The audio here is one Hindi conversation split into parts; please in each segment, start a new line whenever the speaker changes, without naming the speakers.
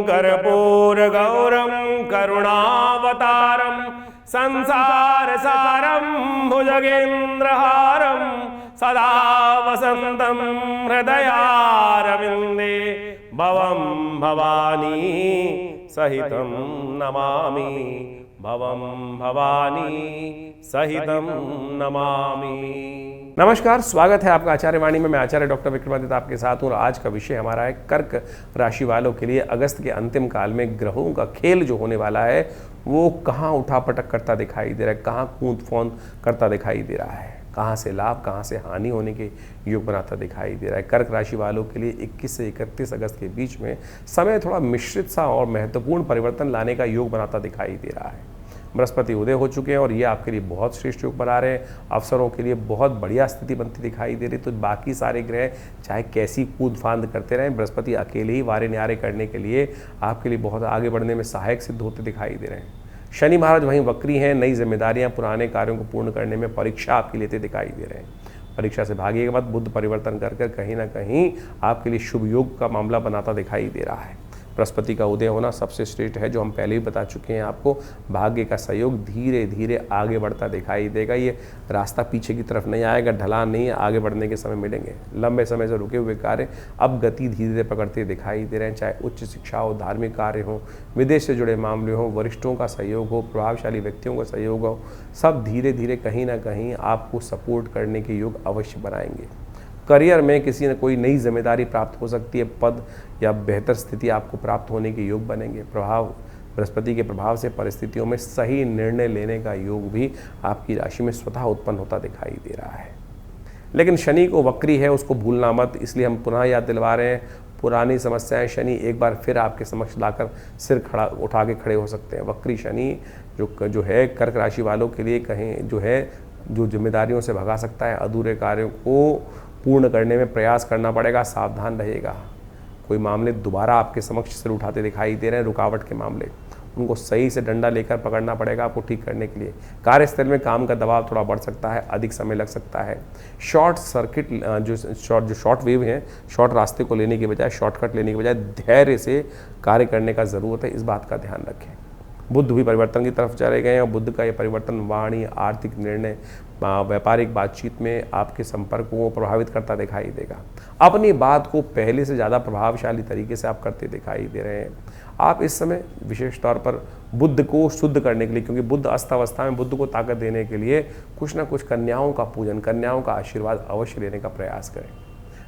कर्पूरगौरं करुणावतारं संसारसारं भुजगेन्द्रहारं सदा वसन्तं हृदयारविन्दे भवं भवानी सहितं नमामि। भवं भवानी सहितं नमामि। नमस्कार, स्वागत है आपका आचार्य वाणी में। मैं आचार्य डॉक्टर विक्रमादित्य आपके साथ हूँ और आज का विषय हमारा है कर्क राशि वालों के लिए अगस्त के अंतिम काल में ग्रहों का खेल जो होने वाला है वो कहाँ उठापटक करता दिखाई दे रहा है, कहाँ कूद फौंद करता दिखाई दे रहा है, कहाँ से लाभ कहाँ से हानि होने के योग बनाता दिखाई दे रहा है। कर्क राशि वालों के लिए 21 से 31 अगस्त के बीच में समय थोड़ा मिश्रित सा और महत्वपूर्ण परिवर्तन लाने का योग बनाता दिखाई दे रहा है। बृहस्पति उदय हो चुके हैं और ये आपके लिए बहुत श्रेष्ठ योग बना रहे हैं। अवसरों के लिए बहुत बढ़िया स्थिति बनती दिखाई दे रही। तो बाकी सारे ग्रह चाहे कैसी कूद फांद करते रहें, बृहस्पति अकेले ही वारे न्यारे करने के लिए आपके लिए बहुत आगे बढ़ने में सहायक सिद्ध होते दिखाई दे रहे हैं। शनि महाराज वहीं वक्री हैं, नई जिम्मेदारियां पुराने कार्यों को पूर्ण करने में परीक्षा आपकी लेते दिखाई दे रहे हैं। परीक्षा से भागिएगा मत, बुद्ध परिवर्तन कर कहीं ना कहीं आपके लिए शुभ योग का मामला बनाता दिखाई दे रहा है। बृहस्पति का उदय होना सबसे श्रेष्ठ है, जो हम पहले भी बता चुके हैं आपको। भाग्य का सहयोग धीरे धीरे आगे बढ़ता दिखाई देगा। ये रास्ता पीछे की तरफ नहीं आएगा, ढलान नहीं है, आगे बढ़ने के समय मिलेंगे। लंबे समय से रुके हुए कार्य अब गति धीरे धीरे पकड़ते दिखाई दे रहे हैं। चाहे उच्च शिक्षा हो, धार्मिक कार्य हो, विदेश से जुड़े मामले हो, वरिष्ठों का सहयोग हो, प्रभावशाली व्यक्तियों का सहयोग हो, सब धीरे धीरे कहीं ना कहीं आपको सपोर्ट करने के योग अवश्य बनाएंगे। करियर में किसी न कोई नई जिम्मेदारी प्राप्त हो सकती है, पद या बेहतर स्थिति आपको प्राप्त होने के योग बनेंगे। बृहस्पति के प्रभाव से परिस्थितियों में सही निर्णय लेने का योग भी आपकी राशि में स्वतः उत्पन्न होता दिखाई दे रहा है। लेकिन शनि को वक्री है, उसको भूलना मत, इसलिए हम पुनः याद दिलवा रहे हैं। पुरानी समस्याएं शनि एक बार फिर आपके समक्ष लाकर सिर खड़ा उठा के खड़े हो सकते हैं। वक्री शनि जो है कर्क राशि वालों के लिए कहीं जो जिम्मेदारियों से भगा सकता है, अधूरे कार्यों को पूर्ण करने में प्रयास करना पड़ेगा, सावधान रहेगा। कोई मामले दोबारा आपके समक्ष सिर उठाते दिखाई दे रहे हैं, रुकावट के मामले, उनको सही से डंडा लेकर पकड़ना पड़ेगा आपको ठीक करने के लिए। कार्यस्थल में काम का दबाव थोड़ा बढ़ सकता है, अधिक समय लग सकता है। शॉर्ट सर्किट जो शॉर्ट वेव हैं, शॉर्ट रास्ते को लेने के बजाय, शॉर्टकट लेने के बजाय धैर्य से कार्य करने का ज़रूरत है, इस बात का ध्यान रखें। बुद्ध भी परिवर्तन की तरफ चले गए हैं और बुद्ध का ये परिवर्तन वाणी, आर्थिक निर्णय, व्यापारिक बातचीत में आपके संपर्कों को प्रभावित करता दिखाई देगा। अपनी बात को पहले से ज़्यादा प्रभावशाली तरीके से आप करते दिखाई दे रहे हैं। आप इस समय विशेष तौर पर बुद्ध को शुद्ध करने के लिए, क्योंकि बुद्ध अस्त अवस्था में बुद्ध को ताकत देने के लिए कुछ ना कुछ कन्याओं का पूजन, कन्याओं का आशीर्वाद अवश्य लेने का प्रयास करें।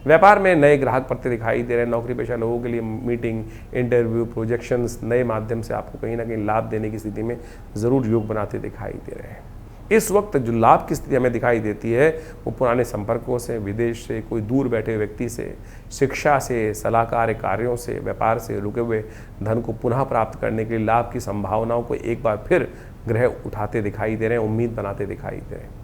व्यापार में नए ग्राहक पड़ते दिखाई दे रहे हैं। नौकरी पेशा लोगों के लिए मीटिंग, इंटरव्यू, प्रोजेक्शंस नए माध्यम से आपको कहीं ना कहीं लाभ देने की स्थिति में ज़रूर योग बनाते दिखाई दे रहे हैं। इस वक्त जो लाभ की स्थिति हमें दिखाई देती है वो पुराने संपर्कों से, विदेश से, कोई दूर बैठे हुए व्यक्ति से, शिक्षा से, सलाहकार कार्यों से, व्यापार से रुके हुए धन को पुनः प्राप्त करने के लिए लाभ की संभावनाओं को एक बार फिर ग्रह उठाते दिखाई दे रहे हैं, उम्मीद बनाते दिखाई दे रहे हैं।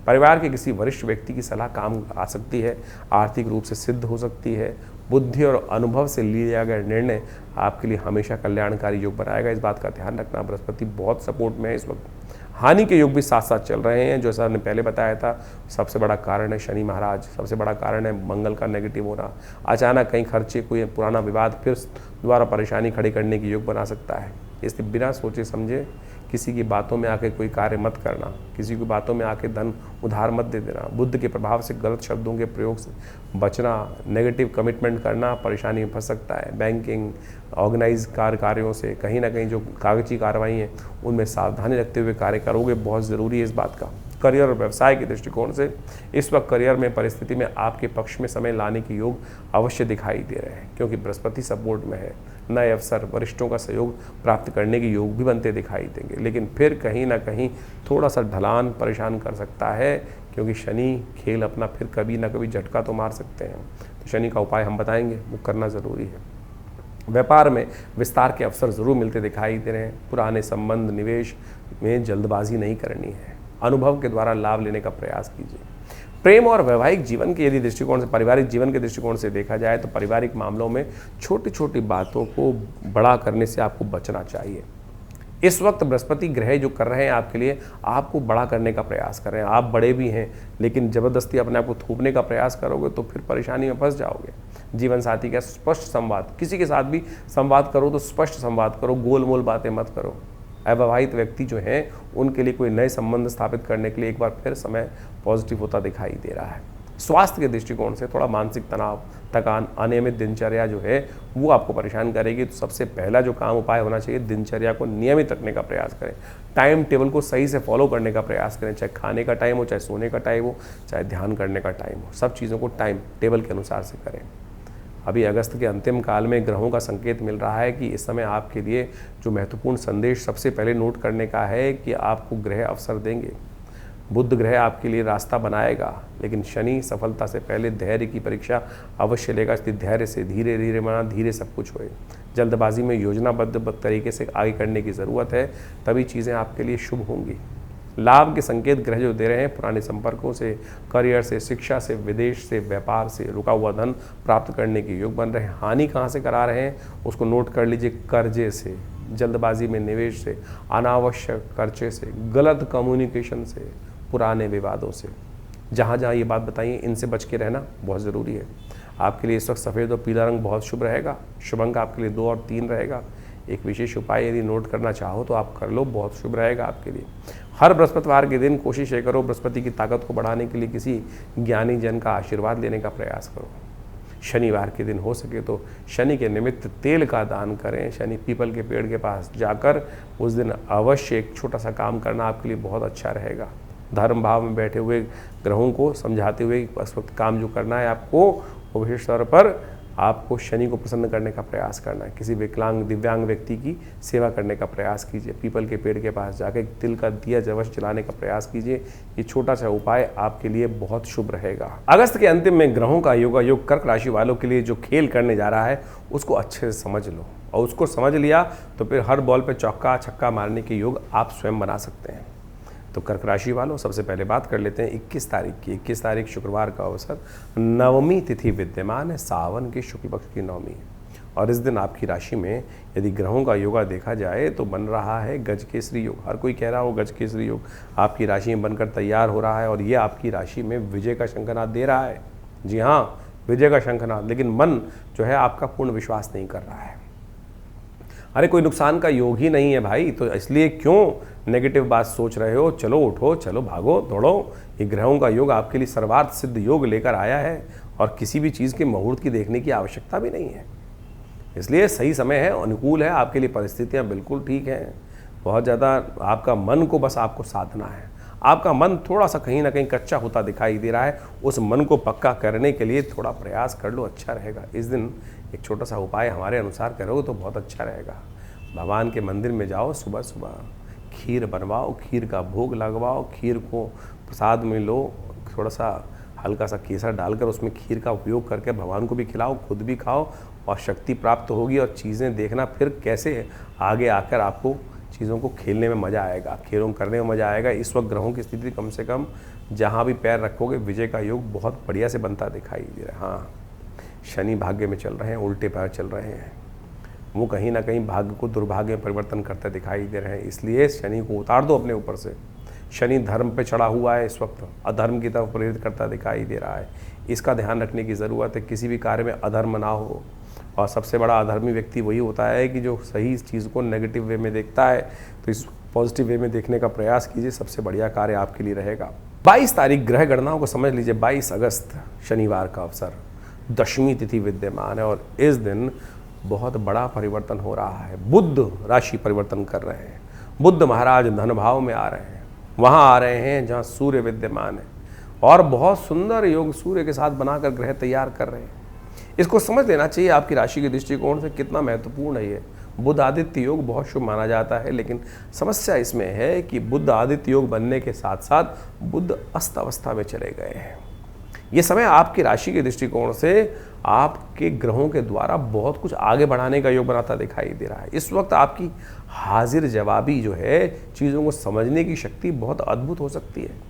परिवार के किसी वरिष्ठ व्यक्ति की सलाह काम आ सकती है, आर्थिक रूप से सिद्ध हो सकती है। बुद्धि और अनुभव से लिया गया निर्णय आपके लिए हमेशा कल्याणकारी योग बनाएगा, इस बात का ध्यान रखना। बृहस्पति बहुत सपोर्ट में है इस वक्त। हानि के योग भी साथ साथ चल रहे हैं, जैसा हमने पहले बताया था। सबसे बड़ा कारण है शनि महाराज, सबसे बड़ा कारण है मंगल का नेगेटिव होना। अचानक कहीं खर्चे, कोई पुराना विवाद फिर दोबारा परेशानी खड़ी करने की योग बना सकता है। इसलिए बिना सोचे समझे किसी की बातों में आके कोई कार्य मत करना, किसी की बातों में आके धन उधार मत दे देना। बुद्ध के प्रभाव से गलत शब्दों के प्रयोग से बचना, नेगेटिव कमिटमेंट करना परेशानी में फंस सकता है। बैंकिंग, ऑर्गेनाइज कार्यों से कहीं ना कहीं जो कागजी कार्रवाई हैं उनमें सावधानी रखते हुए कार्य करोगे, बहुत ज़रूरी है इस बात का। करियर और व्यवसाय के दृष्टिकोण से इस वक्त करियर में परिस्थिति में आपके पक्ष में समय लाने के योग अवश्य दिखाई दे रहे हैं, क्योंकि बृहस्पति सपोर्ट में है। नए अवसर, वरिष्ठों का सहयोग प्राप्त करने के योग भी बनते दिखाई देंगे, लेकिन फिर कहीं ना कहीं थोड़ा सा ढलान परेशान कर सकता है, क्योंकि शनि खेल अपना फिर कभी ना कभी झटका तो मार सकते हैं। तो शनि का उपाय हम बताएंगे, वो करना ज़रूरी है। व्यापार में विस्तार के अवसर ज़रूर मिलते दिखाई दे रहे हैं। पुराने संबंध, निवेश में जल्दबाजी नहीं करनी है, अनुभव के द्वारा लाभ लेने का प्रयास कीजिए। प्रेम और वैवाहिक जीवन के यदि दृष्टिकोण से, पारिवारिक जीवन के दृष्टिकोण से देखा जाए तो पारिवारिक मामलों में छोटी छोटी बातों को बड़ा करने से आपको बचना चाहिए। इस वक्त बृहस्पति ग्रह जो कर रहे हैं आपके लिए, आपको बड़ा करने का प्रयास कर रहे हैं। आप बड़े भी हैं, लेकिन ज़बरदस्ती अपने आप को थोपने का प्रयास करोगे तो फिर परेशानी में फंस जाओगे। जीवन साथी का स्पष्ट संवाद, किसी के साथ भी संवाद करो तो स्पष्ट संवाद करो, गोल मोल बातें मत करो। अविवाहित व्यक्ति जो हैं उनके लिए कोई नए संबंध स्थापित करने के लिए एक बार फिर समय पॉजिटिव होता दिखाई दे रहा है। स्वास्थ्य के दृष्टिकोण से थोड़ा मानसिक तनाव, थकान, अनियमित दिनचर्या जो है वो आपको परेशान करेगी। तो सबसे पहला जो काम उपाय होना चाहिए, दिनचर्या को नियमित रखने का प्रयास करें, टाइम टेबल को सही से फॉलो करने का प्रयास करें, चाहे खाने का टाइम हो, चाहे सोने का टाइम हो, चाहे ध्यान करने का टाइम हो, सब चीज़ों को टाइम टेबल के अनुसार से करें। अभी अगस्त के अंतिम काल में ग्रहों का संकेत मिल रहा है कि इस समय आपके लिए जो महत्वपूर्ण संदेश सबसे पहले नोट करने का है कि आपको ग्रह अवसर देंगे। बुध ग्रह आपके लिए रास्ता बनाएगा, लेकिन शनि सफलता से पहले धैर्य की परीक्षा अवश्य लेगा। इसलिए धैर्य से धीरे धीरे माना धीरे सब कुछ होए। जल्दबाजी में योजनाबद्ध तरीके से आगे करने की ज़रूरत है, तभी चीज़ें आपके लिए शुभ होंगी। लाभ के संकेत ग्रह जो दे रहे हैं, पुराने संपर्कों से, करियर से, शिक्षा से, विदेश से, व्यापार से रुका हुआ धन प्राप्त करने के योग बन रहे हैं। हानि कहाँ से करा रहे हैं उसको नोट कर लीजिए, कर्जे से, जल्दबाजी में निवेश से, अनावश्यक खर्चे से, गलत कम्युनिकेशन से, पुराने विवादों से। जहाँ जहाँ ये बात बताइए इनसे बच के रहना बहुत ज़रूरी है। आपके लिए इस वक्त सफ़ेद और पीला रंग बहुत शुभ रहेगा। शुभ अंक आपके लिए 2 और 3 रहेगा। एक विशेष उपाय यदि नोट करना चाहो तो आप कर लो, बहुत शुभ रहेगा आपके लिए। हर बृहस्पतिवार के दिन कोशिश ये करो, बृहस्पति की ताकत को बढ़ाने के लिए किसी ज्ञानी जन का आशीर्वाद लेने का प्रयास करो। शनिवार के दिन हो सके तो शनि के निमित्त तेल का दान करें। शनि पीपल के पेड़ के पास जाकर उस दिन अवश्य एक छोटा सा काम करना आपके लिए बहुत अच्छा रहेगा। धर्म भाव में बैठे हुए ग्रहों को समझाते हुए इस वक्त काम जो करना है आपको, वो विशेष तौर पर आपको शनि को प्रसन्न करने का प्रयास करना है। किसी विकलांग दिव्यांग व्यक्ति की सेवा करने का प्रयास कीजिए। पीपल के पेड़ के पास जाकर तिल का दिया जवश जलाने का प्रयास कीजिए। ये छोटा सा उपाय आपके लिए बहुत शुभ रहेगा। अगस्त के अंतिम में ग्रहों का योग कर्क राशि वालों के लिए जो खेल करने जा रहा है उसको अच्छे से समझ लो, और उसको समझ लिया तो फिर हर बॉल पे चौका छक्का मारने के योग आप स्वयं बना सकते हैं। तो कर्क राशि वालों, सबसे पहले बात कर लेते हैं 21 तारीख की। 21 तारीख शुक्रवार का अवसर, नवमी तिथि विद्यमान है, सावन के शुक्ल पक्ष की नवमी। और इस दिन आपकी राशि में यदि ग्रहों का योगा देखा जाए तो बन रहा है गजकेसरी योग। हर कोई कह रहा हो गजकेसरी योग आपकी राशि में बनकर तैयार हो रहा है, और ये आपकी राशि में विजय का शंखनाद दे रहा है। जी हाँ, विजय का शंखनाद। लेकिन मन जो है आपका पूर्ण विश्वास नहीं कर रहा है। अरे कोई नुकसान का योग ही नहीं है भाई, तो इसलिए क्यों नेगेटिव बात सोच रहे हो? चलो उठो, चलो भागो दौड़ो। ये ग्रहों का योग आपके लिए सर्वार्थ सिद्ध योग लेकर आया है, और किसी भी चीज़ के मुहूर्त की देखने की आवश्यकता भी नहीं है। इसलिए सही समय है, अनुकूल है आपके लिए, परिस्थितियाँ बिल्कुल ठीक हैं। बहुत ज़्यादा आपका मन को बस आपको साधना है। आपका मन थोड़ा सा कहीं ना कहीं कच्चा होता दिखाई दे रहा है, उस मन को पक्का करने के लिए थोड़ा प्रयास कर लो, अच्छा रहेगा। इस दिन एक छोटा सा उपाय हमारे अनुसार करोगे तो बहुत अच्छा रहेगा। भगवान के मंदिर में जाओ, सुबह सुबह खीर बनवाओ, खीर का भोग लगवाओ, खीर को प्रसाद में लो, थोड़ा सा हल्का सा केसर डालकर उसमें खीर का उपयोग करके भगवान को भी खिलाओ, खुद भी खाओ, और शक्ति प्राप्त होगी। और चीज़ें देखना फिर कैसे आगे आकर आपको चीज़ों को खेलने में मज़ा आएगा, खेलों करने में मज़ा आएगा। इस वक्त ग्रहों की स्थिति कम से कम जहाँ भी पैर रखोगे विजय का योग बहुत बढ़िया से बनता दिखाई दे रहा है। हाँ, शनि भाग्य में चल रहे हैं, उल्टे पैर चल रहे हैं, वो कहीं ना कहीं भाग्य को दुर्भाग्य में परिवर्तन करते दिखाई दे रहे हैं। इसलिए शनि को उतार दो अपने ऊपर से। शनि धर्म पे चढ़ा हुआ है, इस वक्त अधर्म की तरफ प्रेरित करता दिखाई दे रहा है। इसका ध्यान रखने की ज़रूरत है, किसी भी कार्य में अधर्म ना हो। और सबसे बड़ा अधर्मी व्यक्ति वही होता है कि जो सही चीज़ को नेगेटिव वे में देखता है। तो इस पॉजिटिव वे में देखने का प्रयास कीजिए, सबसे बढ़िया कार्य आपके लिए रहेगा। 22 तारीख ग्रह गणनाओं को समझ लीजिए। 22 अगस्त शनिवार का अवसर, दशमी तिथि विद्यमान है, और इस दिन बहुत बड़ा परिवर्तन हो रहा है। बुध राशि परिवर्तन कर रहे हैं। बुध महाराज धन भाव में आ रहे हैं, वहाँ आ रहे हैं जहाँ सूर्य विद्यमान है, और बहुत सुंदर योग सूर्य के साथ बनाकर ग्रह तैयार कर रहे हैं। इसको समझ लेना चाहिए आपकी राशि के दृष्टिकोण से कितना महत्वपूर्ण है ये। बुध आदित्य योग बहुत शुभ माना जाता है, लेकिन समस्या इसमें है कि बुध आदित्य योग बनने के साथ साथ बुध अस्त अवस्था में चले गए हैं। ये समय आपकी राशि के दृष्टिकोण से आपके ग्रहों के द्वारा बहुत कुछ आगे बढ़ाने का योग बनाता दिखाई दे रहा है। इस वक्त आपकी हाजिर जवाबी जो है, चीज़ों को समझने की शक्ति बहुत अद्भुत हो सकती है।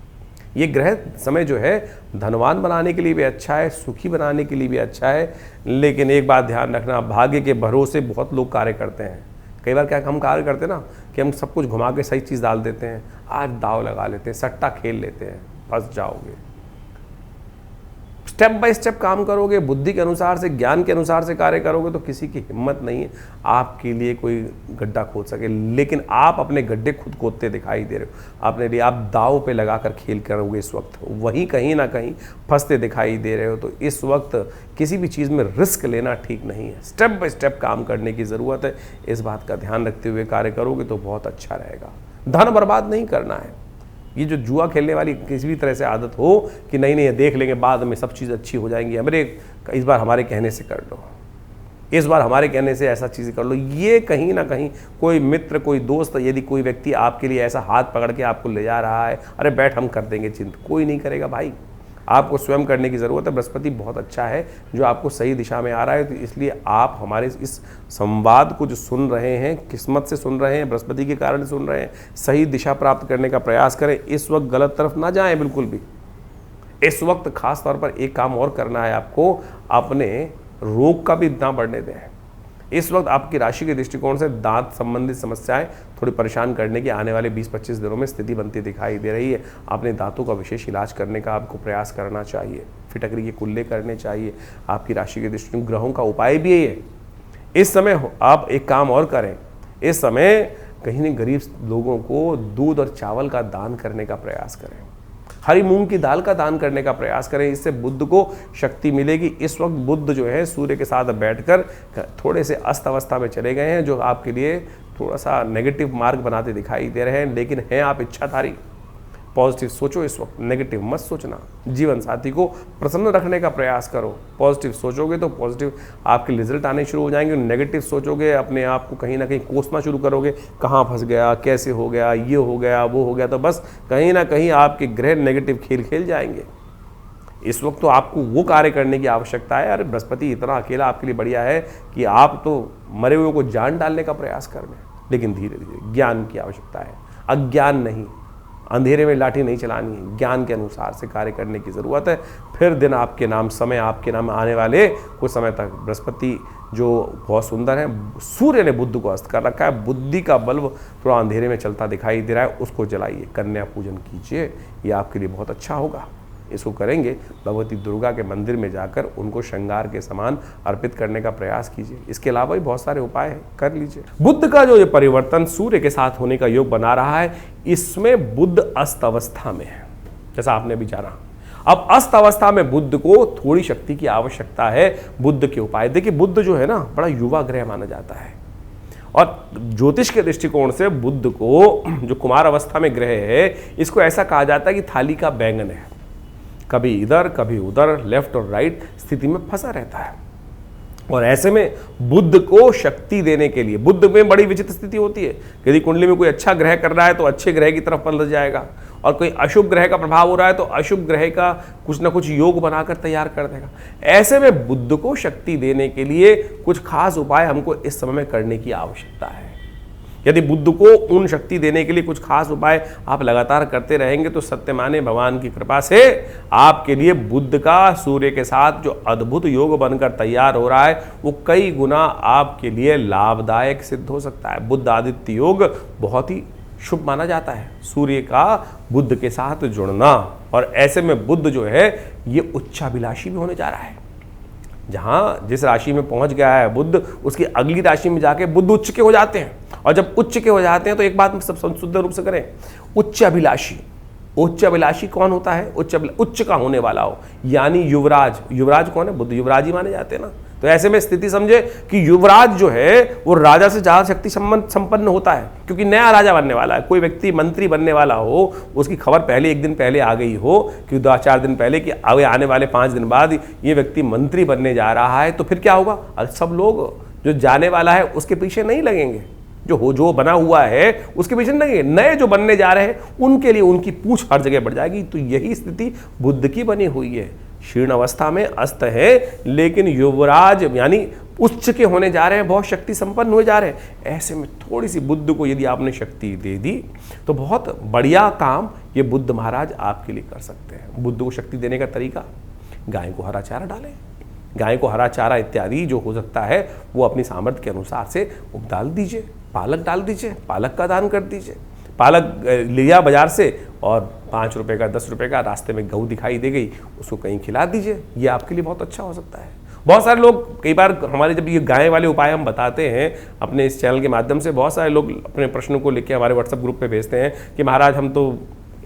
ये ग्रह समय जो है धनवान बनाने के लिए भी अच्छा है, सुखी बनाने के लिए भी अच्छा है। लेकिन एक बात ध्यान रखना, भाग्य के भरोसे बहुत लोग कार्य करते हैं। कई बार क्या हम कार्य करते हैं ना कि हम सब कुछ घुमा के सही चीज़ डाल देते हैं, आज दाव लगा लेते हैं, सट्टा खेल लेते हैं, फंस जाओगे। स्टेप बाय स्टेप काम करोगे, बुद्धि के अनुसार से, ज्ञान के अनुसार से कार्य करोगे तो किसी की हिम्मत नहीं है आपके लिए कोई गड्ढा खोद सके। लेकिन आप अपने गड्ढे खुद खोदते दिखाई दे रहे हो, अपने लिए आप दाव पे लगाकर खेल करोगे इस वक्त, वहीं कहीं ना कहीं फंसते दिखाई दे रहे हो। तो इस वक्त किसी भी चीज़ में रिस्क लेना ठीक नहीं है, स्टेप बाय स्टेप काम करने की ज़रूरत है। इस बात का ध्यान रखते हुए कार्य करोगे तो बहुत अच्छा रहेगा। धन बर्बाद नहीं करना है। ये जो जुआ खेलने वाली किसी भी तरह से आदत हो कि नहीं नहीं देख लेंगे बाद में सब चीज़ अच्छी हो जाएंगी, अरे इस बार हमारे कहने से कर लो, इस बार हमारे कहने से ऐसा चीज़ कर लो, ये कहीं ना कहीं कोई मित्र, कोई दोस्त, यदि कोई व्यक्ति आपके लिए ऐसा हाथ पकड़ के आपको ले जा रहा है, अरे बैठ हम कर देंगे, चिंता कोई नहीं करेगा भाई, आपको स्वयं करने की ज़रूरत है। बृहस्पति बहुत अच्छा है जो आपको सही दिशा में आ रहा है, तो इसलिए आप हमारे इस संवाद को जो सुन रहे हैं, किस्मत से सुन रहे हैं, बृहस्पति के कारण सुन रहे हैं, सही दिशा प्राप्त करने का प्रयास करें। इस वक्त गलत तरफ ना जाएं बिल्कुल भी। इस वक्त खास तौर पर एक काम और करना है आपको, अपने रोग का भी ना बढ़ने दें। इस वक्त आपकी राशि के दृष्टिकोण से दांत संबंधित समस्याएं थोड़ी परेशान करने की आने वाले 20-25 दिनों में स्थिति बनती दिखाई दे रही है। अपने दांतों का विशेष इलाज करने का आपको प्रयास करना चाहिए, फिटकरी के कुल्ले करने चाहिए। आपकी राशि के दृष्टिकोण ग्रहों का उपाय भी है। इस समय आप एक काम और करें, इस समय कहीं न गरीब लोगों को दूध और चावल का दान करने का प्रयास करें, हरी मूंग की दाल का दान करने का प्रयास करें, इससे बुध को शक्ति मिलेगी। इस वक्त बुध जो है सूर्य के साथ बैठकर थोड़े से अस्त अवस्था में चले गए हैं, जो आपके लिए थोड़ा सा नेगेटिव मार्ग बनाते दिखाई दे रहे हैं। लेकिन हैं आप इच्छाधारी, पॉजिटिव सोचो, इस वक्त नेगेटिव मत सोचना। जीवन साथी को प्रसन्न रखने का प्रयास करो, पॉजिटिव सोचोगे तो पॉजिटिव आपके रिजल्ट आने शुरू हो जाएंगे। नेगेटिव सोचोगे, अपने आप को कहीं ना कहीं कोसना शुरू करोगे, कहाँ फंस गया, कैसे हो गया, ये हो गया, वो हो गया, तो बस कहीं ना कहीं आपके ग्रह नेगेटिव खेल खेल जाएंगे। इस वक्त तो आपको वो कार्य करने की आवश्यकता है। अरे बृहस्पति इतना अकेला आपके लिए बढ़िया है कि आप तो मरे हुए को जान डालने का प्रयास कर रहे हैं, लेकिन धीरे धीरे ज्ञान की आवश्यकता है, अज्ञान नहीं, अंधेरे में लाठी नहीं चलानी है, ज्ञान के अनुसार से कार्य करने की ज़रूरत है। फिर दिन आपके नाम, समय आपके नाम आने वाले कुछ समय तक। बृहस्पति जो बहुत सुंदर है, सूर्य ने बुध को अस्त कर रखा है, बुद्धि का बल्ब थोड़ा अंधेरे में चलता दिखाई दे रहा है, उसको जलाइए, कन्या पूजन कीजिए, ये आपके लिए बहुत अच्छा होगा। इसको करेंगे भगवती दुर्गा के मंदिर में जाकर उनको श्रृंगार के समान अर्पित करने का प्रयास कीजिए। इसके अलावा भी बहुत सारे उपाय हैं, कर लीजिए। बुध का जो ये परिवर्तन सूर्य के साथ होने का योग बना रहा है, इसमें बुध अस्त अवस्था में है, जैसा आपने भी जाना। अब अस्त अवस्था में बुध को थोड़ी शक्ति की आवश्यकता है। बुध के उपाय देखिए, बुध जो है ना बड़ा युवा ग्रह माना जाता है, और ज्योतिष के दृष्टिकोण से बुध को जो कुमार अवस्था में ग्रह है, इसको ऐसा कहा जाता है कि थाली का बैंगन है, कभी इधर कभी उधर, लेफ्ट और राइट स्थिति में फंसा रहता है। और ऐसे में बुध को शक्ति देने के लिए, बुध में बड़ी विचित्र स्थिति होती है, यदि कुंडली में कोई अच्छा ग्रह कर रहा है तो अच्छे ग्रह की तरफ पलट जाएगा, और कोई अशुभ ग्रह का प्रभाव हो रहा है तो अशुभ ग्रह का कुछ ना कुछ योग बनाकर तैयार कर देगा। ऐसे में बुध को शक्ति देने के लिए कुछ खास उपाय हमको इस समय में करने की आवश्यकता है। यदि बुध को उन शक्ति देने के लिए कुछ खास उपाय आप लगातार करते रहेंगे तो सत्य माने भगवान की कृपा से आपके लिए बुध का सूर्य के साथ जो अद्भुत योग बनकर तैयार हो रहा है, वो कई गुना आपके लिए लाभदायक सिद्ध हो सकता है। बुध आदित्य योग बहुत ही शुभ माना जाता है, सूर्य का बुध के साथ जुड़ना। और ऐसे में बुध जो है ये उच्चाभिलाषी भी होने जा रहा है। जहां जिस राशि में पहुंच गया है बुध, उसकी अगली राशि में जाके बुध उच्च के हो जाते हैं। और जब उच्च के हो जाते हैं तो एक बात में सब शुद्ध रूप से करें, उच्च अभिलाषी। उच्च अभिलाषी कौन होता है? उच्च का होने वाला हो, यानी युवराज। युवराज कौन है? बुध युवराज ही माने जाते हैं ना। तो ऐसे में स्थिति समझे कि युवराज जो है वो राजा से ज्यादा शक्ति संपन्न होता है, क्योंकि नया राजा बनने वाला है। कोई व्यक्ति मंत्री बनने वाला हो, उसकी खबर पहले एक दिन पहले आ गई हो कि 2-4 दिन पहले कि आने वाले 5 दिन बाद ये व्यक्ति मंत्री बनने जा रहा है, तो फिर क्या होगा? सब लोग जो जाने वाला है उसके पीछे नहीं लगेंगे, जो बना हुआ है उसके पीछे नहीं लगेंगे। नए जो बनने जा रहे हैं उनके लिए उनकी पूछ हर जगह बढ़ जाएगी। तो यही स्थिति बुध की बनी हुई है। क्षीण अवस्था में अस्त है, लेकिन युवराज यानी उच्च के होने जा रहे हैं, बहुत शक्ति संपन्न हुए जा रहे हैं। ऐसे में थोड़ी सी बुध को यदि आपने शक्ति दे दी तो बहुत बढ़िया काम ये बुध महाराज आपके लिए कर सकते हैं। बुध को शक्ति देने का तरीका, गाय को हरा चारा डालें। गाय को हरा चारा इत्यादि जो हो सकता है वो अपनी सामर्थ्य के अनुसार से डाल दीजिए। पालक डाल दीजिए, पालक का दान कर दीजिए। पालक लिया बाजार से, और 5 रुपये का 10 रुपये का रास्ते में गऊ दिखाई दे गई, उसको कहीं खिला दीजिए, ये आपके लिए बहुत अच्छा हो सकता है। बहुत सारे लोग, कई बार हमारे जब ये गाय वाले उपाय हम बताते हैं अपने इस चैनल के माध्यम से, बहुत सारे लोग अपने प्रश्नों को लेकर हमारे व्हाट्सएप ग्रुप पे भेजते हैं कि महाराज हम तो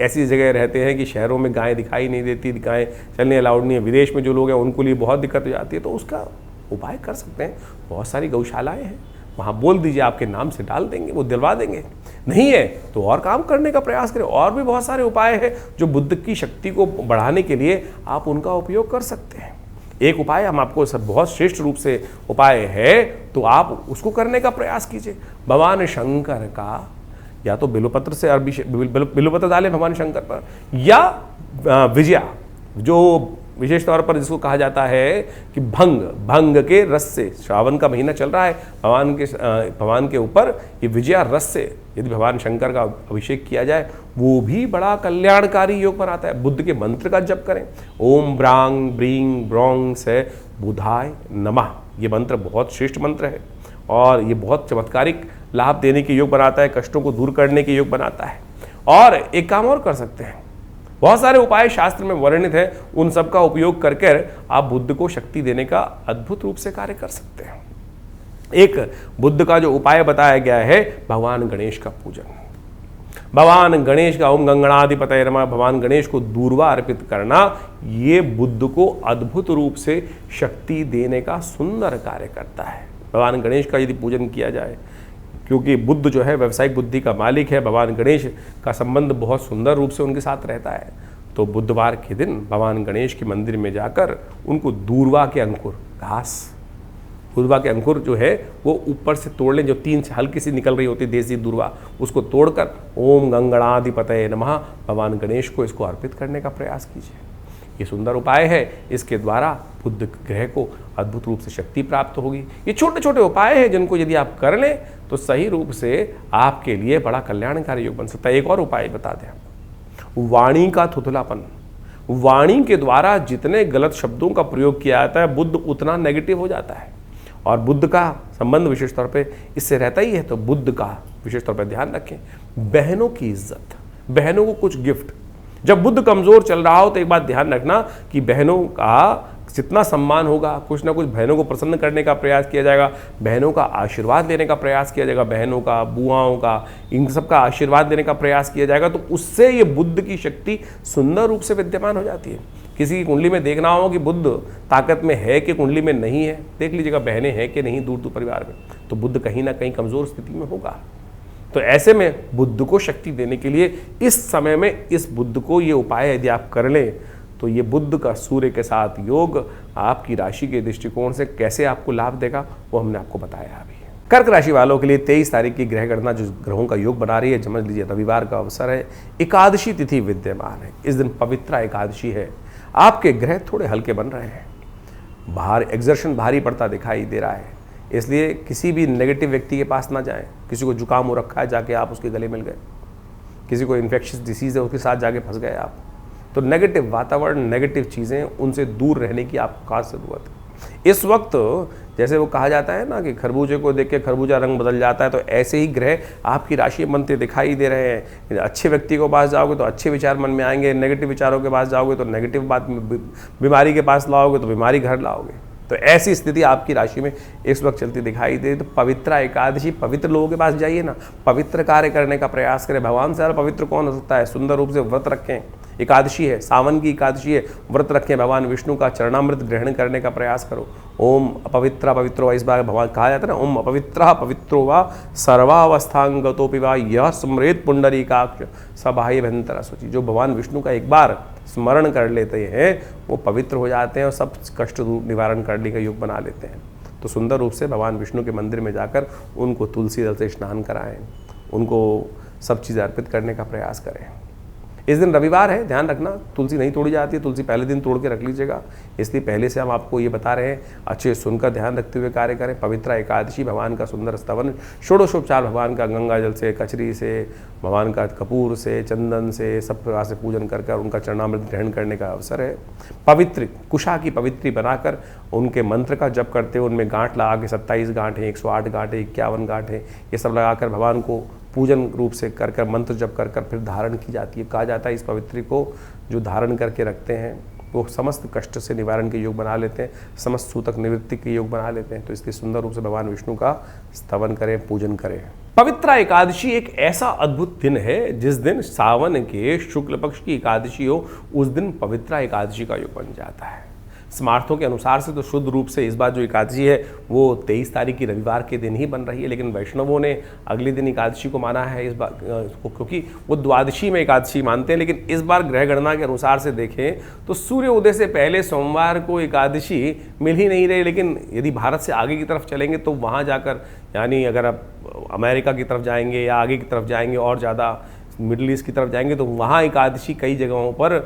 ऐसी जगह रहते हैं कि शहरों में गाय दिखाई नहीं देती, गाय चलने अलाउड नहीं है, विदेश में जो लोग हैं उनको लिए बहुत दिक्कत हो जाती है, तो उसका उपाय कर सकते हैं। बहुत सारी गौशालाएँ हैं, वहाँ बोल दीजिए आपके नाम से डाल देंगे, वो दिलवा देंगे। नहीं है तो और काम करने का प्रयास करें। और भी बहुत सारे उपाय हैं जो बुद्ध की शक्ति को बढ़ाने के लिए आप उनका उपयोग कर सकते हैं। एक उपाय हम आपको सब बहुत श्रेष्ठ रूप से उपाय है, तो आप उसको करने का प्रयास कीजिए। भगवान शंकर का या तो बिल्वपत्र से अरबी बिल्वपत्र डालें भगवान शंकर पर, या विजया, जो विशेष तौर पर जिसको कहा जाता है कि भंग के रस से, श्रावण का महीना चल रहा है, भगवान के ऊपर ये विजया रस से यदि भगवान शंकर का अभिषेक किया जाए, वो भी बड़ा कल्याणकारी योग बनाता है। बुद्ध के मंत्र का जप करें, ओम ब्रांग ब्रींग ब्रोंग से बुधाय नमः, ये मंत्र बहुत श्रेष्ठ मंत्र है और ये बहुत चमत्कारिक लाभ देने के योग बनाता है, कष्टों को दूर करने के योग बनाता है। और एक काम और कर सकते हैं, बहुत सारे उपाय शास्त्र में वर्णित हैं, उन सब का उपयोग करके आप बुद्ध को शक्ति देने का अद्भुत रूप से कार्य कर सकते हैं। एक बुद्ध का जो उपाय बताया गया है, भगवान गणेश का पूजन। भगवान गणेश का ओम गंगणाधिपतये नमः, भगवान गणेश को दूर्वा अर्पित करना, ये बुद्ध को अद्भुत रूप से शक्ति देने का सुंदर कार्य करता है। भगवान गणेश का यदि पूजन किया जाए, क्योंकि बुद्ध जो है व्यवसायिक बुद्धि का मालिक है, भगवान गणेश का संबंध बहुत सुंदर रूप से उनके साथ रहता है, तो बुधवार के दिन भगवान गणेश के मंदिर में जाकर उनको दूर्वा के अंकुर, घास, दूर्वा के अंकुर जो है वो ऊपर से तोड़ लें, जो 3 से हल्की सी निकल रही होती है देसी दूर्वा, उसको तोड़कर ओम गंगणाधिपतये नमः भगवान गणेश को इसको अर्पित करने का प्रयास कीजिए। ये सुंदर उपाय है, इसके द्वारा बुद्ध ग्रह को अद्भुत रूप से शक्ति प्राप्त होगी। ये छोटे छोटे उपाय हैं जिनको यदि आप कर लें तो सही रूप से आपके लिए बड़ा कल्याणकारी योग बन सकता है। एक और उपाय बता दें, वाणी का थुथलापन। वाणी के द्वारा जितने गलत शब्दों का प्रयोग किया जाता है, बुद्ध उतना नेगेटिव हो जाता है, और बुद्ध का संबंध विशेष तौर पे इससे रहता ही है। तो बुद्ध का विशेष तौर पे ध्यान रखें। बहनों की इज्जत, बहनों को कुछ गिफ्ट, जब बुद्ध कमजोर चल रहा हो तो एक बात ध्यान रखना कि बहनों का जितना सम्मान होगा, कुछ ना कुछ बहनों को प्रसन्न करने का प्रयास किया जाएगा, बहनों का आशीर्वाद लेने का प्रयास किया जाएगा, बहनों का, बुआओं का, इन सब का आशीर्वाद देने का प्रयास किया जाएगा, तो उससे ये बुद्ध की शक्ति सुंदर रूप से विद्यमान हो जाती है। किसी की कुंडली में देखना हो कि बुद्ध ताकत में है कि कुंडली में नहीं है, देख लीजिएगा बहनें हैं कि नहीं दूर दूर परिवार में, तो बुद्ध कहीं ना कहीं कमजोर स्थिति में होगा। तो ऐसे में बुद्ध को शक्ति देने के लिए इस समय में इस बुद्ध को ये उपाय यदि आप कर लें, तो ये बुद्ध का सूर्य के साथ योग आपकी राशि के दृष्टिकोण से कैसे आपको लाभ देगा वो हमने आपको बताया अभी। कर्क राशि वालों के लिए 23 तारीख की ग्रह गणना जो ग्रहों का योग बना रही है, समझ लीजिए रविवार का अवसर है, एकादशी तिथि विद्यमान है, इस दिन पवित्रा एकादशी है। आपके ग्रह थोड़े हल्के बन रहे हैं, बाहर एग्जर्शन भारी पड़ता दिखाई दे रहा है, इसलिए किसी भी नेगेटिव व्यक्ति के पास ना जाएं। किसी को जुकाम हो रखा है, जाके आप उसके गले मिल गए, किसी को इन्फेक्शियस डिसीज़ है उसके साथ जाके फंस गए आप, तो नेगेटिव वातावरण, नेगेटिव चीज़ें, उनसे दूर रहने की आपको खास ज़रूरत है। इस वक्त जैसे वो कहा जाता है ना कि खरबूजे को देख के खरबूजा रंग बदल जाता है, तो ऐसे ही ग्रह आपकी राशि में बनते दिखाई दे रहे हैं। अच्छे व्यक्ति के पास जाओगे तो अच्छे विचार मन में आएंगे, नेगेटिव विचारों के पास जाओगे तो नेगेटिव बात, बीमारी के पास लाओगे तो बीमारी घर लाओगे। तो ऐसी स्थिति आपकी राशि में इस वक्त चलती दिखाई दे। तो पवित्रा एकादशी, पवित्र लोगों के पास जाइए ना, पवित्र कार्य करने का प्रयास करें। भगवान से ज़्यादा पवित्र कौन हो सकता है? सुंदर रूप से व्रत रखें, एकादशी है, सावन की एकादशी है, व्रत रखें, भगवान विष्णु का चरणामृत ग्रहण करने का प्रयास करो। ओम अपवित्रा पवित्रो, इस बार भगवान कहा जाता है ना, ओम अपवित्रा पवित्रो वा सर्वावस्थांगतोपि वा यह स्मृत पुंडरीकाक्ष सबाह्य भयंतरा सूचि। जो भगवान विष्णु का एक बार स्मरण कर लेते हैं वो पवित्र हो जाते हैं और सब कष्ट निवारण करने का योग बना लेते हैं। तो सुंदर रूप से भगवान विष्णु के मंदिर में जाकर उनको तुलसी जल से स्नान कराएं, उनको सब चीज़ें अर्पित करने का प्रयास करें। इस दिन रविवार है, ध्यान रखना तुलसी नहीं तोड़ी जाती है, तुलसी पहले दिन तोड़ के रख लीजिएगा, इसलिए पहले से हम आपको ये बता रहे हैं। अच्छे सुनकर ध्यान रखते हुए कार्य करें। पवित्रा एकादशी, भगवान का सुंदर स्तवन, षोडशोपचार भगवान का गंगा जल से, कचरी से, भगवान का कपूर से, चंदन से, सब प्रकार से पूजन कर उनका चरणामृत ग्रहण करने का अवसर है। पवित्र कुशा की पवित्री बनाकर उनके मंत्र का जप करते हुए उनमें गांठ लगा के 27 गांठ हैं, 108 गांठ है, 51 गांठ है, ये सब लगाकर भगवान को पूजन रूप से कर कर मंत्र जप कर कर फिर धारण की जाती है। कहा जाता है इस पवित्री को जो धारण करके रखते हैं वो समस्त कष्ट से निवारण के योग बना लेते हैं, समस्त सूतक निवृत्ति के योग बना लेते हैं। तो इसलिए सुंदर रूप से भगवान विष्णु का स्तवन करें, पूजन करें। पवित्रा एकादशी एक ऐसा अद्भुत दिन है जिस दिन सावन के शुक्ल पक्ष की एकादशी हो, उस दिन पवित्रा एकादशी का योग बन जाता है। स्मार्थों के अनुसार से तो शुद्ध रूप से इस बार जो एकादशी है वो 23 तारीख की रविवार के दिन ही बन रही है, लेकिन वैष्णवों ने अगले दिन एकादशी को माना है इस बार क्योंकि वो द्वादशी में एकादशी मानते हैं। लेकिन इस बार ग्रह गणना के अनुसार से देखें तो सूर्य उदय से पहले सोमवार को एकादशी मिल ही नहीं रही। लेकिन यदि भारत से आगे की तरफ चलेंगे तो वहाँ जाकर, यानी अगर आप अमेरिका की तरफ जाएंगे या आगे की तरफ जाएंगे और ज़्यादा मिडल ईस्ट की तरफ जाएंगे तो वहाँ एकादशी कई जगहों पर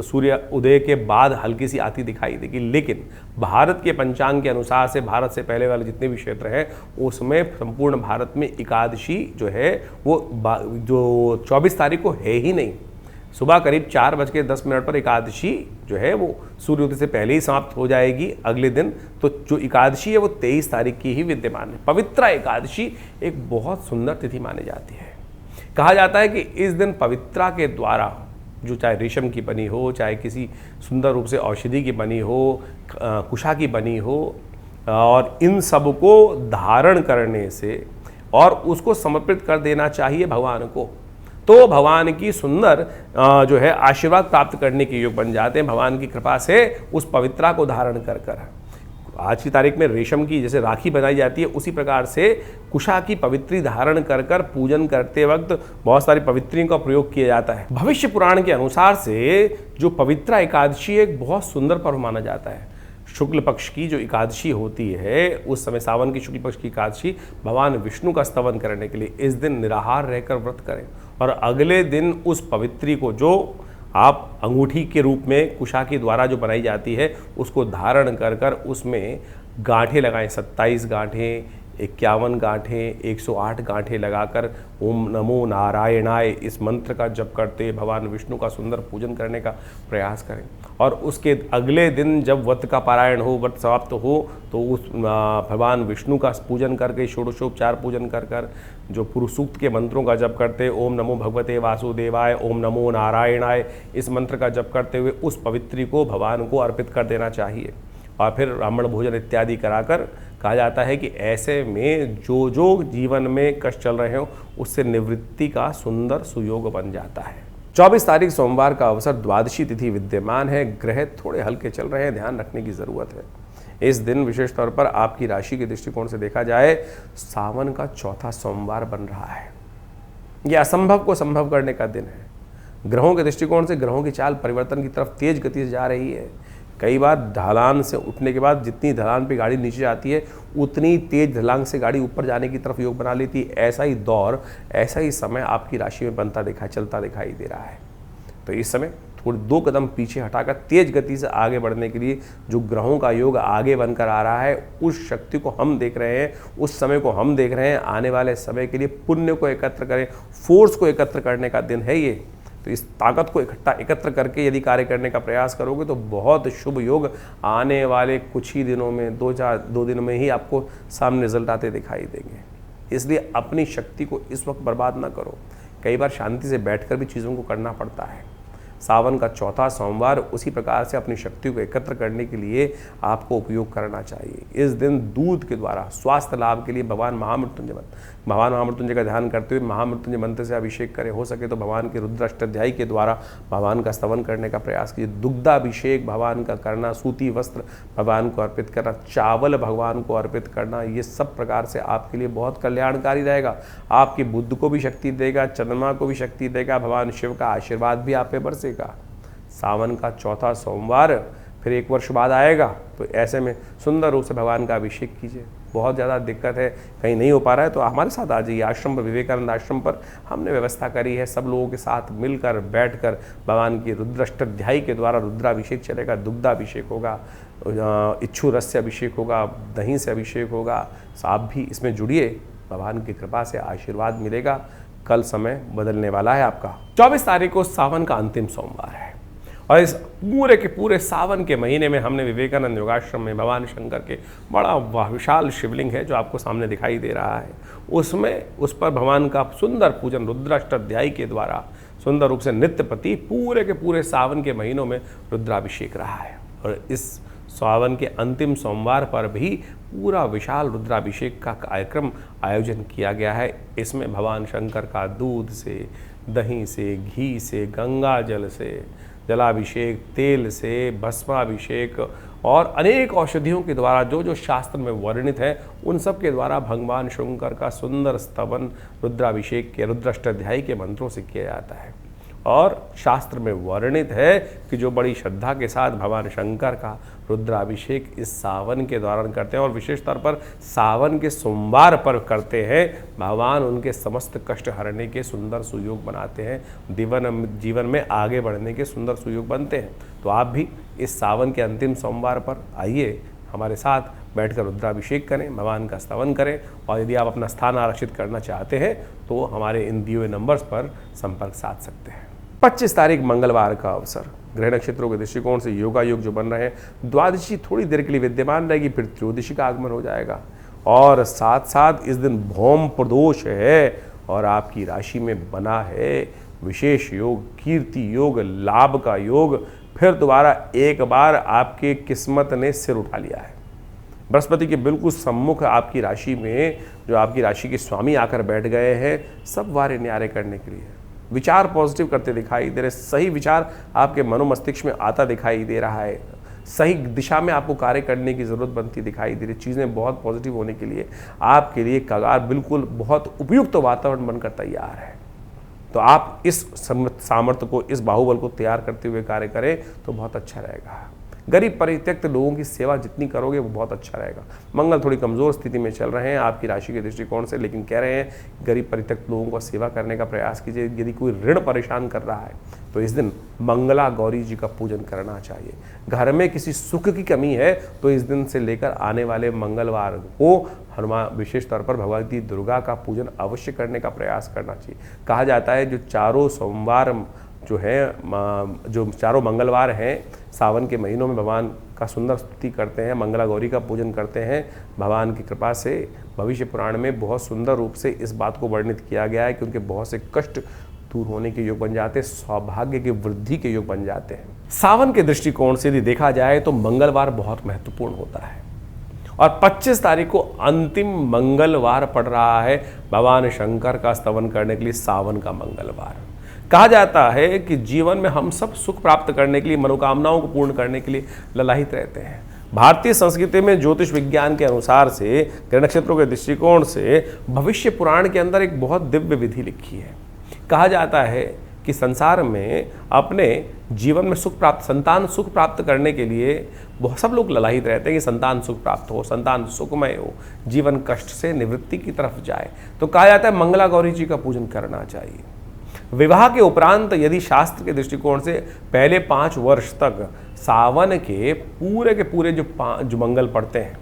सूर्य उदय के बाद हल्की सी आती दिखाई देगी। लेकिन भारत के पंचांग के अनुसार से भारत से पहले वाले जितने भी क्षेत्र हैं उसमें संपूर्ण भारत में एकादशी जो है वो जो 24 तारीख को है ही नहीं। सुबह करीब 4:10 पर एकादशी जो है वो सूर्योदय से पहले ही समाप्त हो जाएगी अगले दिन। तो जो एकादशी है वो 23 तारीख की ही विद्यमान है। पवित्रा एकादशी एक बहुत सुंदर तिथि मानी जाती है। कहा जाता है कि इस दिन पवित्रा के द्वारा जो चाहे रेशम की बनी हो, चाहे किसी सुंदर रूप से औषधि की बनी हो, कुशा की बनी हो, और इन सब को धारण करने से और उसको समर्पित कर देना चाहिए भगवान को, तो भगवान की सुंदर जो है आशीर्वाद प्राप्त करने के योग बन जाते हैं भगवान की कृपा से उस पवित्रा को धारण कर कर। आज की तारीख में रेशम की जैसे राखी बनाई जाती है, उसी प्रकार से कुशा की पवित्री धारण कर कर पूजन करते वक्त बहुत सारी पवित्रियों का प्रयोग किया जाता है। भविष्य पुराण के अनुसार से जो पवित्रा एकादशी एक बहुत सुंदर पर्व माना जाता है। शुक्ल पक्ष की जो एकादशी होती है उस समय, सावन की शुक्ल पक्ष की एकादशी, भगवान विष्णु का स्तवन करने के लिए इस दिन निराहार रहकर व्रत करें और अगले दिन उस पवित्री को जो आप अंगूठी के रूप में कुशा के द्वारा जो बनाई जाती है उसको धारण कर कर उसमें गांठें लगाएं। 27 गांठें, 51 गांठें, 108 गांठें लगाकर ओम नमो नारायणाय इस मंत्र का जप करते भगवान विष्णु का सुंदर पूजन करने का प्रयास करें। और उसके अगले दिन जब व्रत का पारायण हो, व्रत समाप्त हो, तो उस भगवान विष्णु का पूजन करके षोडशोपचार पूजन कर कर जो पुरुष सूक्त के मंत्रों का जप करते ओम नमो भगवते वासुदेवाय, ओम नमो नारायणाय इस मंत्र का जप करते हुए उस पवित्री को भगवान को अर्पित कर देना चाहिए। और फिर ब्राह्मण भोजन इत्यादि कराकर कहा जाता है कि ऐसे में जो जो जीवन में कष्ट चल रहे हो उससे निवृत्ति का सुंदर सुयोग बन जाता है। 24 तारीख सोमवार का अवसर द्वादशी तिथि विद्यमान है। ग्रह थोड़े हल्के चल रहे हैं, ध्यान रखने की ज़रूरत है। इस दिन विशेष तौर पर आपकी राशि के दृष्टिकोण से देखा जाए सावन का चौथा सोमवार बन रहा है। यह असंभव को संभव करने का दिन है। ग्रहों के दृष्टिकोण से ग्रहों की चाल परिवर्तन की तरफ तेज गति से जा रही है। कई बार ढलान से उठने के बाद जितनी ढलान पे गाड़ी नीचे जाती है उतनी तेज ढलान से गाड़ी ऊपर जाने की तरफ योग बना लेती है। ऐसा ही दौर, ऐसा ही समय आपकी राशि में चलता दिखाई दे रहा है। तो इस समय थोड़ी 2 कदम पीछे हटाकर तेज गति से आगे बढ़ने के लिए जो ग्रहों का योग आगे बनकर आ रहा है उस शक्ति को हम देख रहे हैं, उस समय को हम देख रहे हैं। आने वाले समय के लिए पुण्य को एकत्र करें, फोर्स को एकत्र करने का दिन है ये। तो इस ताकत को एकत्र करके यदि कार्य करने का प्रयास करोगे तो बहुत शुभ योग आने वाले कुछ ही दिनों में, 2 दिन में ही आपको सामने रिजल्ट आते दिखाई देंगे। इसलिए अपनी शक्ति को इस वक्त बर्बाद ना करो। कई बार शांति से बैठकर भी चीज़ों को करना पड़ता है। सावन का चौथा सोमवार उसी प्रकार से अपनी शक्ति को एकत्र करने के लिए आपको उपयोग करना चाहिए। इस दिन दूध के द्वारा स्वास्थ्य लाभ के लिए भगवान महामृत्युंजय का ध्यान करते हुए महामृत्युंजय मंत्र से अभिषेक करें। हो सके तो भगवान के रुद्राष्टाध्यायी के द्वारा भगवान का स्तवन करने का प्रयास कीजिए। दुग्धाभिषेक भगवान का करना, सूती वस्त्र भगवान को अर्पित करना, चावल भगवान को अर्पित करना, ये सब प्रकार से आपके लिए बहुत कल्याणकारी रहेगा। आपकी बुद्ध को भी शक्ति देगा, चंद्रमा को भी शक्ति देगा। भगवान शिव का आशीर्वाद भी आप पे बरसेगा। सावन का चौथा सोमवार फिर 1 वर्ष बाद आएगा, तो ऐसे में सुंदर रूप से भगवान का अभिषेक कीजिए। बहुत ज़्यादा दिक्कत है, कहीं नहीं हो पा रहा है तो हमारे साथ आ जाइए आश्रम पर, विवेकानंद आश्रम पर हमने व्यवस्था करी है। सब लोगों के साथ मिलकर बैठकर भगवान की रुद्राष्टाध्यायी के द्वारा रुद्राभिषेक चलेगा, दुग्धाभिषेक होगा, इच्छू रस से अभिषेक होगा, दही से अभिषेक होगा। तो आप भी इसमें जुड़िए, भगवान की कृपा से आशीर्वाद मिलेगा। कल समय बदलने वाला है आपका। 24 तारीख को सावन का अंतिम सोमवार है और इस पूरे के पूरे सावन के महीने में हमने विवेकानंद योगाश्रम में भगवान शंकर के बड़ा विशाल शिवलिंग है जो आपको सामने दिखाई दे रहा है, उसमें उस पर भगवान का सुंदर पूजन रुद्राष्टाध्यायी के द्वारा सुंदर रूप से नित्यपति पूरे के पूरे सावन के महीनों में रुद्राभिषेक रहा है। और इस सावन के अंतिम सोमवार पर भी पूरा विशाल रुद्राभिषेक का कार्यक्रम आयोजन किया गया है। इसमें भगवान शंकर का दूध से, दही से, घी से, गंगा जल से, जलाभिषेक, तेल से, भस्माभिषेक और अनेक औषधियों के द्वारा जो जो शास्त्र में वर्णित है उन सब के द्वारा भगवान शंकर का सुंदर स्तवन रुद्राभिषेक के रुद्राष्टाध्यायी के मंत्रों से किया जाता है। और शास्त्र में वर्णित है कि जो बड़ी श्रद्धा के साथ भगवान शंकर का रुद्राभिषेक इस सावन के दौरान करते हैं और विशेष तौर पर सावन के सोमवार पर करते हैं, भगवान उनके समस्त कष्ट हरने के सुंदर सुयोग बनाते हैं, जीवन में आगे बढ़ने के सुंदर सुयोग बनते हैं। तो आप भी इस सावन के अंतिम सोमवार पर आइए, हमारे साथ बैठकर रुद्राभिषेक करें, भगवान का स्तवन करें। और यदि आप अपना स्थान आरक्षित करना चाहते हैं तो हमारे इन दिए हुए नंबर्स पर संपर्क साध सकते हैं। 25 तारीख मंगलवार का अवसर, ग्रह नक्षत्रों के दृष्टिकोण से योगा योग जो बन रहे हैं, द्वादशी थोड़ी देर के लिए विद्यमान रहेगी, फिर त्रयोदशी का आगमन हो जाएगा। और साथ साथ इस दिन भौम प्रदोष है और आपकी राशि में बना है विशेष योग, कीर्ति योग, लाभ का योग। फिर दोबारा एक बार आपके किस्मत ने सिर उठा लिया है। बृहस्पति के बिल्कुल सम्मुख आपकी राशि में जो आपकी राशि के स्वामी आकर बैठ गए हैं, सब वारे न्यारे करने के लिए विचार पॉजिटिव करते दिखाई दे रहे, सही विचार आपके मनोमस्तिष्क में आता दिखाई दे रहा है, सही दिशा में आपको कार्य करने की ज़रूरत बनती दिखाई दे रही, चीज़ें बहुत पॉजिटिव होने के लिए आपके लिए कगार बिल्कुल बहुत उपयुक्त वातावरण बनकर तैयार है। तो आप इस सामर्थ्य को, इस बाहुबल को तैयार करते हुए कार्य करें तो बहुत अच्छा रहेगा। गरीब परित्यक्त लोगों की सेवा जितनी करोगे वो बहुत अच्छा रहेगा। मंगल थोड़ी कमज़ोर स्थिति में चल रहे हैं आपकी राशि के दृष्टिकोण से, लेकिन कह रहे हैं गरीब परित्यक्त लोगों को सेवा करने का प्रयास कीजिए। यदि कोई ऋण परेशान कर रहा है तो इस दिन मंगला गौरी जी का पूजन करना चाहिए। घर में किसी सुख की कमी है तो इस दिन से लेकर आने वाले मंगलवार को हनुमान विशेष तौर पर भगवती दुर्गा का पूजन अवश्य करने का प्रयास करना चाहिए। कहा जाता है जो चारों सोमवार जो है, जो चारों मंगलवार हैं सावन के महीनों में भगवान का सुंदर स्तुति करते हैं, मंगला गौरी का पूजन करते हैं, भगवान की कृपा से भविष्य पुराण में बहुत सुंदर रूप से इस बात को वर्णित किया गया है कि उनके बहुत से कष्ट दूर होने के योग बन जाते हैं, सौभाग्य की वृद्धि के योग बन जाते हैं। सावन के दृष्टिकोण से यदि देखा जाए तो मंगलवार बहुत महत्वपूर्ण होता है और 25 तारीख को अंतिम मंगलवार पड़ रहा है भगवान शंकर का स्तवन करने के लिए, सावन का मंगलवार। कहा जाता है कि जीवन में हम सब सुख प्राप्त करने के लिए, मनोकामनाओं को पूर्ण करने के लिए ललायित रहते हैं। भारतीय संस्कृति में ज्योतिष विज्ञान के अनुसार से, ग्रह नक्षत्रों के दृष्टिकोण से भविष्य पुराण के अंदर एक बहुत दिव्य विधि लिखी है। कहा जाता है कि संसार में अपने जीवन में सुख प्राप्त, संतान सुख प्राप्त करने के लिए बहुत सब लोग ललायित रहते हैं कि संतान सुख प्राप्त हो, संतान सुखमय हो, जीवन कष्ट से निवृत्ति की तरफ जाए। तो कहा जाता है मंगला गौरी जी का पूजन करना चाहिए। विवाह के उपरांत यदि शास्त्र के दृष्टिकोण से पहले 5 वर्ष तक सावन के पूरे जो मंगल पड़ते हैं,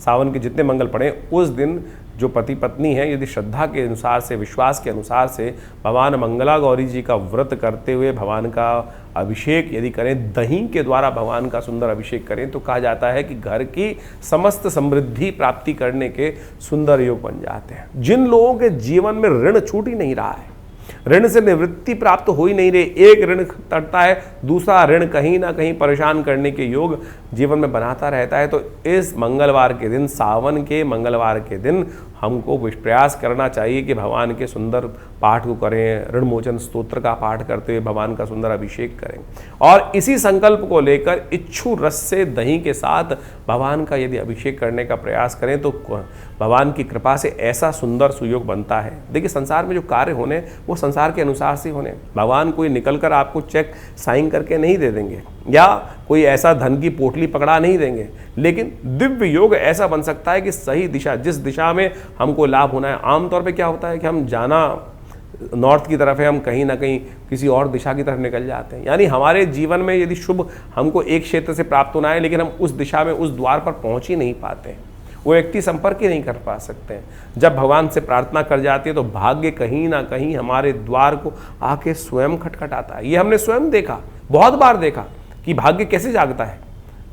सावन के जितने मंगल पड़े, उस दिन जो पति पत्नी है यदि श्रद्धा के अनुसार से, विश्वास के अनुसार से भगवान मंगला गौरी जी का व्रत करते हुए भगवान का अभिषेक यदि करें, दही के द्वारा भगवान का सुंदर अभिषेक करें, तो कहा जाता है कि घर की समस्त समृद्धि प्राप्ति करने के सुंदर योग बन जाते हैं। जिन लोगों के जीवन में ऋण छूट ही नहीं रहा है, ऋण से निवृत्ति प्राप्त हो ही नहीं रही, एक ऋण तड़ता है, दूसरा ऋण कहीं ना कहीं परेशान करने के योग जीवन में बनाता रहता है, तो इस मंगलवार के दिन, सावन के मंगलवार के दिन हमको प्रयास करना चाहिए कि भगवान के सुंदर पाठ को करें, ऋण मोचन स्तोत्र का पाठ करते हुए भगवान का सुंदर अभिषेक करें। और इसी संकल्प को लेकर इच्छू रस से दही के साथ भगवान का यदि अभिषेक करने का प्रयास करें तो भगवान की कृपा से ऐसा सुंदर सुयोग बनता है। देखिए, संसार में जो कार्य होने वो संसार के अनुसार से होने। भगवान कोई निकल कर आपको चेक साइन करके नहीं दे देंगे या कोई ऐसा धन की पोटली पकड़ा नहीं देंगे, लेकिन दिव्य योग ऐसा बन सकता है कि सही दिशा, जिस दिशा में हमको लाभ होना है। आमतौर पे क्या होता है कि हम जाना नॉर्थ की तरफ है, हम कहीं ना कहीं किसी और दिशा की तरफ निकल जाते हैं। यानी हमारे जीवन में यदि शुभ हमको एक क्षेत्र से प्राप्त होना है, लेकिन हम उस दिशा में, उस द्वार पर पहुंच ही नहीं पाते हैं। वो व्यक्ति संपर्क ही नहीं कर पा सकते हैं। जब भगवान से प्रार्थना कर जाती है तो भाग्य कहीं ना कहीं हमारे द्वार को आके स्वयं खटखटाता है। ये हमने स्वयं देखा, बहुत बार देखा कि भाग्य कैसे जागता है।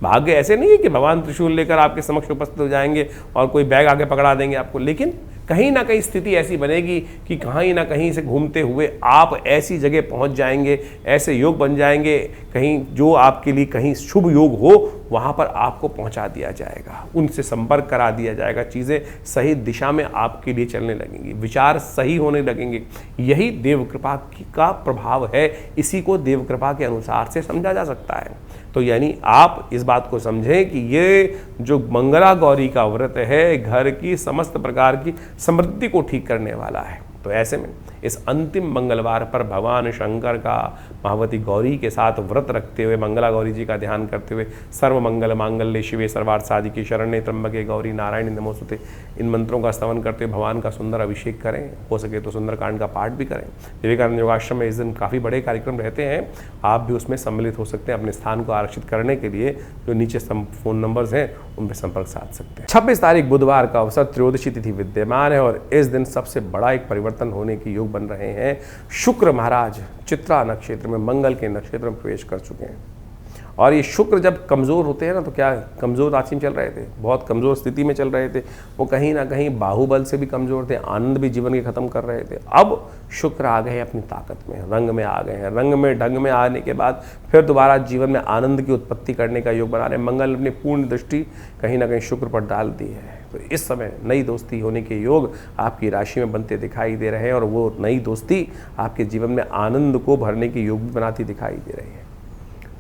भाग्य ऐसे नहीं है कि भगवान त्रिशूल लेकर आपके समक्ष उपस्थित हो जाएंगे और कोई बैग आगे पकड़ा देंगे आपको, लेकिन कहीं ना कहीं स्थिति ऐसी बनेगी कि कहीं ना कहीं से घूमते हुए आप ऐसी जगह पहुंच जाएंगे, ऐसे योग बन जाएंगे, कहीं जो आपके लिए कहीं शुभ योग हो वहां पर आपको पहुंचा दिया जाएगा, उनसे संपर्क करा दिया जाएगा, चीज़ें सही दिशा में आपके लिए चलने लगेंगी, विचार सही होने लगेंगे। यही देव कृपा का प्रभाव है, इसी को देव कृपा के अनुसार से समझा जा सकता है। तो यानी आप इस बात को समझें कि ये जो मंगला गौरी का व्रत है घर की समस्त प्रकार की समृद्धि को ठीक करने वाला है। तो ऐसे में इस अंतिम मंगलवार पर भगवान शंकर का महावती गौरी के साथ व्रत रखते हुए, मंगला गौरी जी का ध्यान करते हुए, सर्व मंगल मांगल्ये शिवे सर्वार्थ साधिके शरण्ये त्र्यंबके गौरी नारायणी नमोस्तुते, इन मंत्रों का स्तवन करते हुए भगवान का सुंदर अभिषेक करें। हो सके तो सुंदरकांड का पाठ भी करें। विवेकानंद योगाश्रम में इस दिन काफ़ी बड़े कार्यक्रम रहते हैं, आप भी उसमें सम्मिलित हो सकते हैं। अपने स्थान को आरक्षित करने के लिए जो नीचे फ़ोन नंबर्स हैं उन पर संपर्क साध सकते हैं। 26 तारीख बुधवार का अवसर त्रयोदशी तिथि विद्यमान है और इस दिन सबसे बड़ा एक परिवर्तन होने के योग बन रहे हैं। शुक्र महाराज चित्रा नक्षत्र में मंगल के नक्षत्र में प्रवेश कर चुके हैं और ये शुक्र जब कमज़ोर होते हैं ना, तो क्या कमज़ोर राशि में चल रहे थे, बहुत कमज़ोर स्थिति में चल रहे थे, वो कहीं ना कहीं बाहुबल से भी कमज़ोर थे, आनंद भी जीवन के ख़त्म कर रहे थे। अब शुक्र आ गए अपनी ताकत में, रंग में आ गए हैं। रंग में ढंग में आने के बाद फिर दोबारा जीवन में आनंद की उत्पत्ति करने का योग बना रहे हैं। मंगल अपनी पूर्ण दृष्टि कहीं ना कहीं शुक्र पर डाल दी है। तो इस समय नई दोस्ती होने के योग आपकी राशि में बनते दिखाई दे रहे हैं और वो नई दोस्ती आपके जीवन में आनंद को भरने के योग भी बनाती दिखाई दे रही है।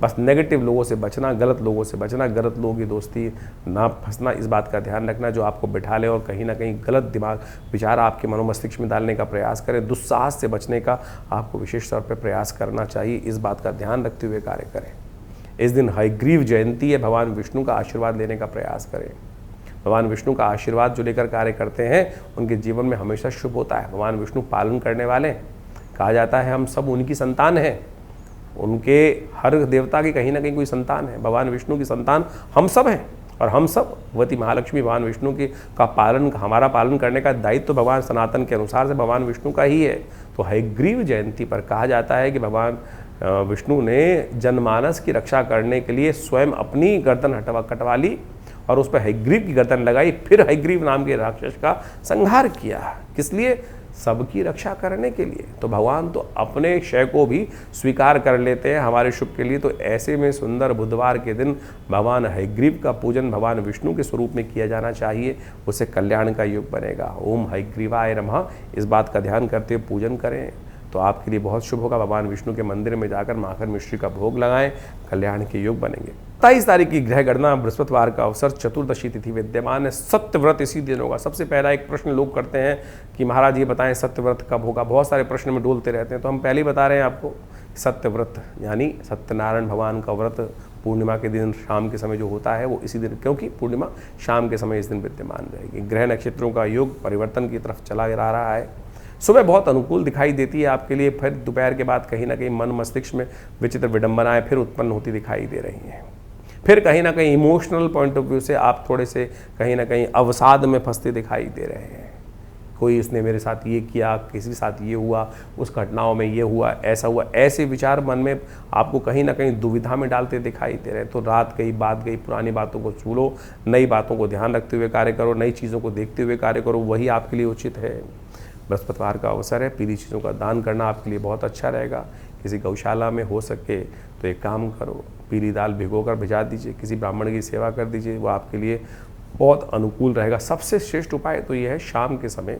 बस नेगेटिव लोगों से बचना, गलत लोगों से बचना, गलत लोगों की दोस्ती ना फंसना, इस बात का ध्यान रखना जो आपको बिठा ले और कहीं ना कहीं गलत दिमाग विचार आपके मनोमस्तिष्क में डालने का प्रयास करें। दुस्साहस से बचने का आपको विशेष तौर पर प्रयास करना चाहिए, इस बात का ध्यान रखते हुए कार्य करें। इस दिन हयग्रीव जयंती है, भगवान विष्णु का आशीर्वाद लेने का प्रयास करें। भगवान विष्णु का आशीर्वाद जो लेकर कार्य करते हैं उनके जीवन में हमेशा शुभ होता है। भगवान विष्णु पालन करने वाले, कहा जाता है हम सब उनकी संतान हैं, उनके हर देवता की कहीं ना कहीं कोई संतान है। भगवान विष्णु की संतान हम सब हैं और हम सब वती महालक्ष्मी भगवान विष्णु की का पालन, हमारा पालन करने का दायित्व तो भगवान सनातन के अनुसार से भगवान विष्णु का ही है। तो हयग्रीव जयंती पर कहा जाता है कि भगवान विष्णु ने जनमानस की रक्षा करने के लिए स्वयं अपनी गर्दन कटवा ली और उस पर हयग्रीव की गर्दन लगाई, फिर हयग्रीव नाम के राक्षस का संहार किया। किस लिए? सबकी रक्षा करने के लिए। तो भगवान तो अपने क्षय को भी स्वीकार कर लेते हैं हमारे शुभ के लिए। तो ऐसे में सुंदर बुधवार के दिन भगवान हयग्रीव का पूजन भगवान विष्णु के स्वरूप में किया जाना चाहिए, उससे कल्याण का योग बनेगा। ओम हयग्रीवाय नमः, इस बात का ध्यान करते हुए पूजन करें तो आपके लिए बहुत शुभ होगा। भगवान विष्णु के मंदिर में जाकर माखन मिश्री का भोग लगाएं, कल्याण के योग बनेंगे। 27 तारीख की ग्रह गणना बृहस्पतिवार का अवसर, चतुर्दशी तिथि विद्यमान है। सत्यव्रत इसी दिन होगा। सबसे पहला एक प्रश्न लोग करते हैं कि महाराज ये बताएं सत्यव्रत कब होगा। बहुत सारे प्रश्न में डोलते रहते हैं, तो हम पहले ही बता रहे हैं आपको। सत्यव्रत यानी सत्यनारायण भगवान का व्रत पूर्णिमा के दिन शाम के समय जो होता है वो इसी दिन, क्योंकि पूर्णिमा शाम के समय इस दिन विद्यमान रहेगी। ग्रह नक्षत्रों का योग परिवर्तन की तरफ चला जा रहा है। सुबह बहुत अनुकूल दिखाई देती है आपके लिए, फिर दोपहर के बाद कहीं ना कहीं मन मस्तिष्क में विचित्र विडंबनाएं फिर उत्पन्न होती दिखाई दे रही हैं। फिर कहीं ना कहीं इमोशनल पॉइंट ऑफ व्यू से आप थोड़े से कहीं ना कहीं अवसाद में फंसते दिखाई दे रहे हैं। कोई इसने मेरे साथ ये किया, किसी के साथ ये हुआ, उस घटनाओं में ये हुआ, ऐसा हुआ, ऐसे विचार मन में आपको कहीं ना कहीं दुविधा में डालते दिखाई दे रहे हैं। तो रात गई, बात गई, पुरानी बातों को छूलो, नई बातों को ध्यान रखते हुए कार्य करो, नई चीज़ों को देखते हुए कार्य करो, वही आपके लिए उचित है। बृहस्पतिवार का अवसर है, पीली चीज़ों का दान करना आपके लिए बहुत अच्छा रहेगा। किसी गौशाला में हो सके तो एक काम करो, पीली दाल भिगोकर भिजा दीजिए, किसी ब्राह्मण की सेवा कर दीजिए, वो आपके लिए बहुत अनुकूल रहेगा। सबसे श्रेष्ठ उपाय तो ये है, शाम के समय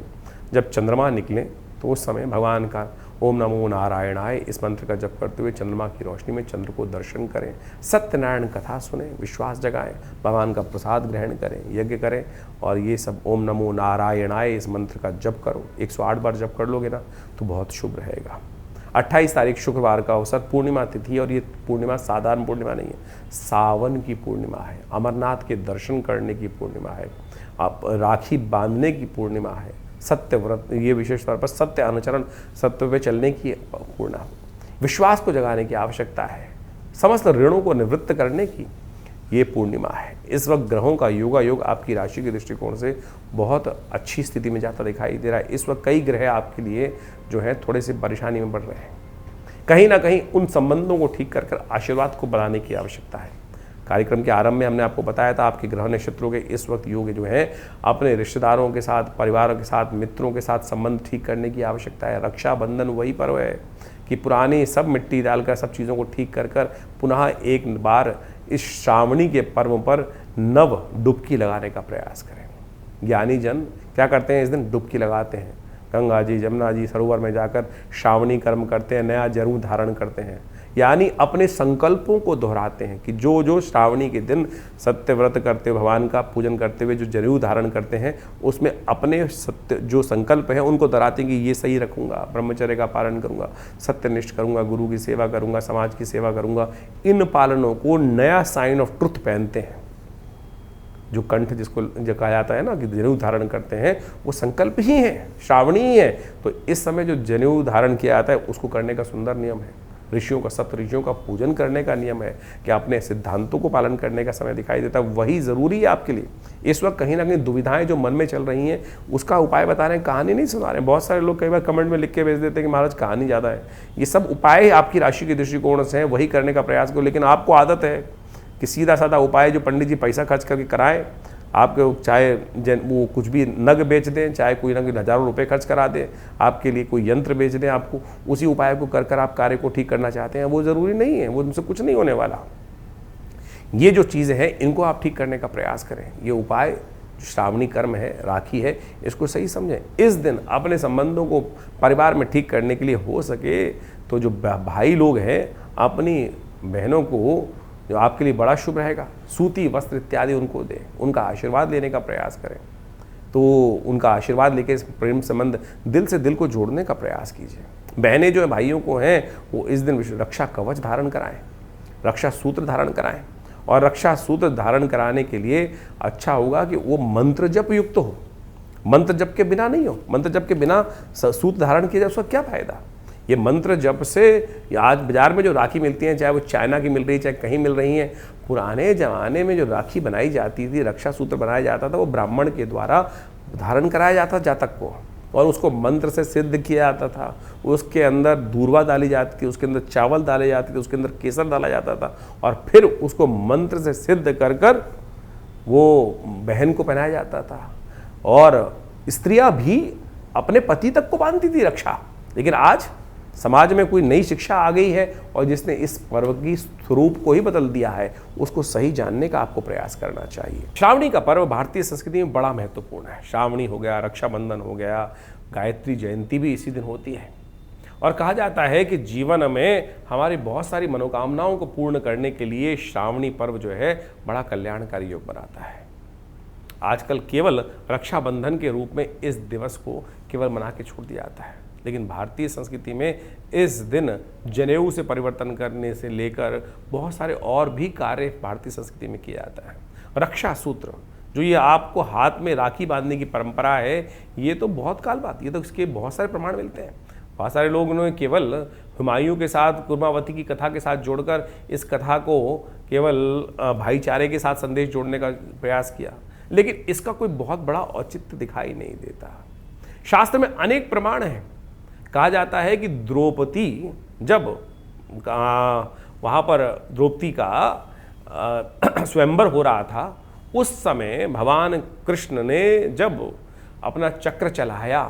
जब चंद्रमा निकले तो उस समय भगवान का ओम नमो नारायणाय इस मंत्र का जप करते हुए चंद्रमा की रोशनी में चंद्र को दर्शन करें, सत्यनारायण कथा सुने, विश्वास जगाएं, भगवान का प्रसाद ग्रहण करें, यज्ञ करें और ये सब ओम नमो नारायणाय इस मंत्र का जप करो। 108 बार जप कर लोगे ना तो बहुत शुभ रहेगा। 28 तारीख शुक्रवार का अवसर, पूर्णिमा तिथि, और ये पूर्णिमा साधारण पूर्णिमा नहीं है, सावन की पूर्णिमा है, अमरनाथ के दर्शन करने की पूर्णिमा है, आप राखी बांधने की पूर्णिमा है, सत्य व्रत, ये विशेष तौर पर सत्य अनुचरण, सत्य पे चलने की पूर्णिमा, विश्वास को जगाने की आवश्यकता है, समस्त ऋणों को निवृत्त करने की, ये पूर्णिमा है। इस वक्त ग्रहों का योगा योग आपकी राशि के दृष्टिकोण से बहुत अच्छी स्थिति में जाता दिखाई दे रहा है। इस वक्त कई ग्रह आपके लिए जो है थोड़े से परेशानी में बढ़ रहे हैं। कहीं ना कहीं उन संबंधों को ठीक कर कर आशीर्वाद को बढ़ाने की आवश्यकता है। कार्यक्रम के आरंभ में हमने आपको बताया था आपके ग्रह नक्षत्रों के इस वक्त योग जो है अपने रिश्तेदारों के साथ, परिवारों के साथ, मित्रों के साथ संबंध ठीक करने की आवश्यकता है। रक्षाबंधन वही पर्व है कि पुरानी सब मिट्टी डालकर सब चीज़ों को ठीक कर कर पुनः एक बार इस श्रावणी के पर्व पर नव डुबकी लगाने का प्रयास करें। ज्ञानी जन क्या करते हैं, इस दिन डुबकी लगाते हैं, गंगा जी, जमुना जी, सरोवर में जाकर श्रावणी कर्म करते हैं, नया जरूर धारण करते हैं, यानी अपने संकल्पों को दोहराते हैं कि जो जो श्रावणी के दिन सत्य व्रत करते हुए, भगवान का पूजन करते हुए जो जनेऊ धारण करते हैं, उसमें अपने सत्य जो संकल्प हैं उनको दोहराते हैं कि ये सही रखूंगा, ब्रह्मचर्य का पालन करूंगा, सत्यनिष्ठ करूंगा, गुरु की सेवा करूंगा, समाज की सेवा करूंगा। इन पालनों को नया साइन ऑफ ट्रुथ पहनते हैं। जो कंठ जिसको जो कहा जाता है ना कि जनेऊ धारण करते हैं, वो संकल्प ही है, श्रावणी ही है। तो इस समय जो जनेऊ धारण किया जाता है उसको करने का सुंदर नियम है। ऋषियों का, सप्त ऋषियों का पूजन करने का नियम है कि अपने सिद्धांतों को पालन करने का समय दिखाई देता है, वही ज़रूरी है आपके लिए। इस वक्त कहीं ना कहीं दुविधाएं जो मन में चल रही हैं उसका उपाय बता रहे हैं, कहानी नहीं सुना रहे हैं। बहुत सारे लोग कई बार कमेंट में लिख के भेज देते हैं कि महाराज कहानी ज़्यादा है। ये सब उपाय आपकी राशि के दृष्टिकोण से हैं, वही करने का प्रयास करो। लेकिन आपको आदत है कि सीधा साधा उपाय जो पंडित जी पैसा खर्च करके कराएं, आपके चाहे वो कुछ भी नग बेच दें, चाहे कोई ना कोई हज़ारों रुपए खर्च करा दें, आपके लिए कोई यंत्र बेच दें, आपको उसी उपाय को कर कर आप कार्य को ठीक करना चाहते हैं, वो ज़रूरी नहीं है, वो उनसे कुछ नहीं होने वाला। ये जो चीज़ें हैं इनको आप ठीक करने का प्रयास करें। ये उपाय श्रावणी कर्म है, राखी है, इसको सही समझें। इस दिन अपने संबंधों को परिवार में ठीक करने के लिए हो सके तो जो भाई लोग हैं अपनी बहनों को, जो आपके लिए बड़ा शुभ रहेगा, सूती वस्त्र इत्यादि उनको दें, उनका आशीर्वाद लेने का प्रयास करें। तो उनका आशीर्वाद लेके इस प्रेम संबंध दिल से दिल को जोड़ने का प्रयास कीजिए। बहनें जो भाइयों को हैं वो इस दिन रक्षा कवच धारण कराएं, रक्षा सूत्र धारण कराएं। और रक्षा सूत्र धारण कराने के लिए अच्छा होगा कि वो मंत्र जप युक्त हो, मंत्र जप के बिना नहीं हो। मंत्र जप के बिना सूत्र धारण किया जाए उसका क्या फायदा। ये मंत्र जप से आज बाजार में जो राखी मिलती हैं, चाहे वो चाइना की मिल रही है चाहे कहीं मिल रही हैं, पुराने ज़माने में जो राखी बनाई जाती थी, रक्षा सूत्र बनाया जाता था, वो ब्राह्मण के द्वारा धारण कराया जाता जातक को, और उसको मंत्र से सिद्ध किया जाता था। उसके अंदर दूर्वा डाली जाती थी, उसके अंदर चावल डाले जाते थे, उसके अंदर केसर डाला जाता था, और फिर उसको मंत्र से सिद्ध कर कर वो बहन को पहनाया जाता था। और स्त्रियां भी अपने पति तक को बांधती थी रक्षा। लेकिन आज समाज में कोई नई शिक्षा आ गई है और जिसने इस पर्व की स्वरूप को ही बदल दिया है, उसको सही जानने का आपको प्रयास करना चाहिए। श्रावणी का पर्व भारतीय संस्कृति में बड़ा महत्वपूर्ण है। श्रावणी हो गया, रक्षाबंधन हो गया, गायत्री जयंती भी इसी दिन होती है। और कहा जाता है कि जीवन में हमारी बहुत सारी मनोकामनाओं को पूर्ण करने के लिए श्रावणी पर्व जो है बड़ा कल्याणकारी योग बनाता है। आजकल केवल रक्षाबंधन के रूप में इस दिवस को केवल मना के छोड़ दिया जाता है, लेकिन भारतीय संस्कृति में इस दिन जनेऊ से परिवर्तन करने से लेकर बहुत सारे और भी कार्य भारतीय संस्कृति में किया जाता है। रक्षा सूत्र जो ये आपको हाथ में राखी बांधने की परंपरा है, ये तो बहुत काल बाद, ये तो इसके बहुत सारे प्रमाण मिलते हैं। बहुत सारे लोगों ने केवल हुमायूं के साथ कुर्मावती की कथा के साथ जोड़कर इस कथा को केवल भाईचारे के साथ संदेश जोड़ने का प्रयास किया, लेकिन इसका कोई बहुत बड़ा औचित्य दिखाई नहीं देता। शास्त्र में अनेक प्रमाण हैं। कहा जाता है कि द्रौपदी जब वहाँ पर द्रौपदी का स्वयंवर हो रहा था, उस समय भगवान कृष्ण ने जब अपना चक्र चलाया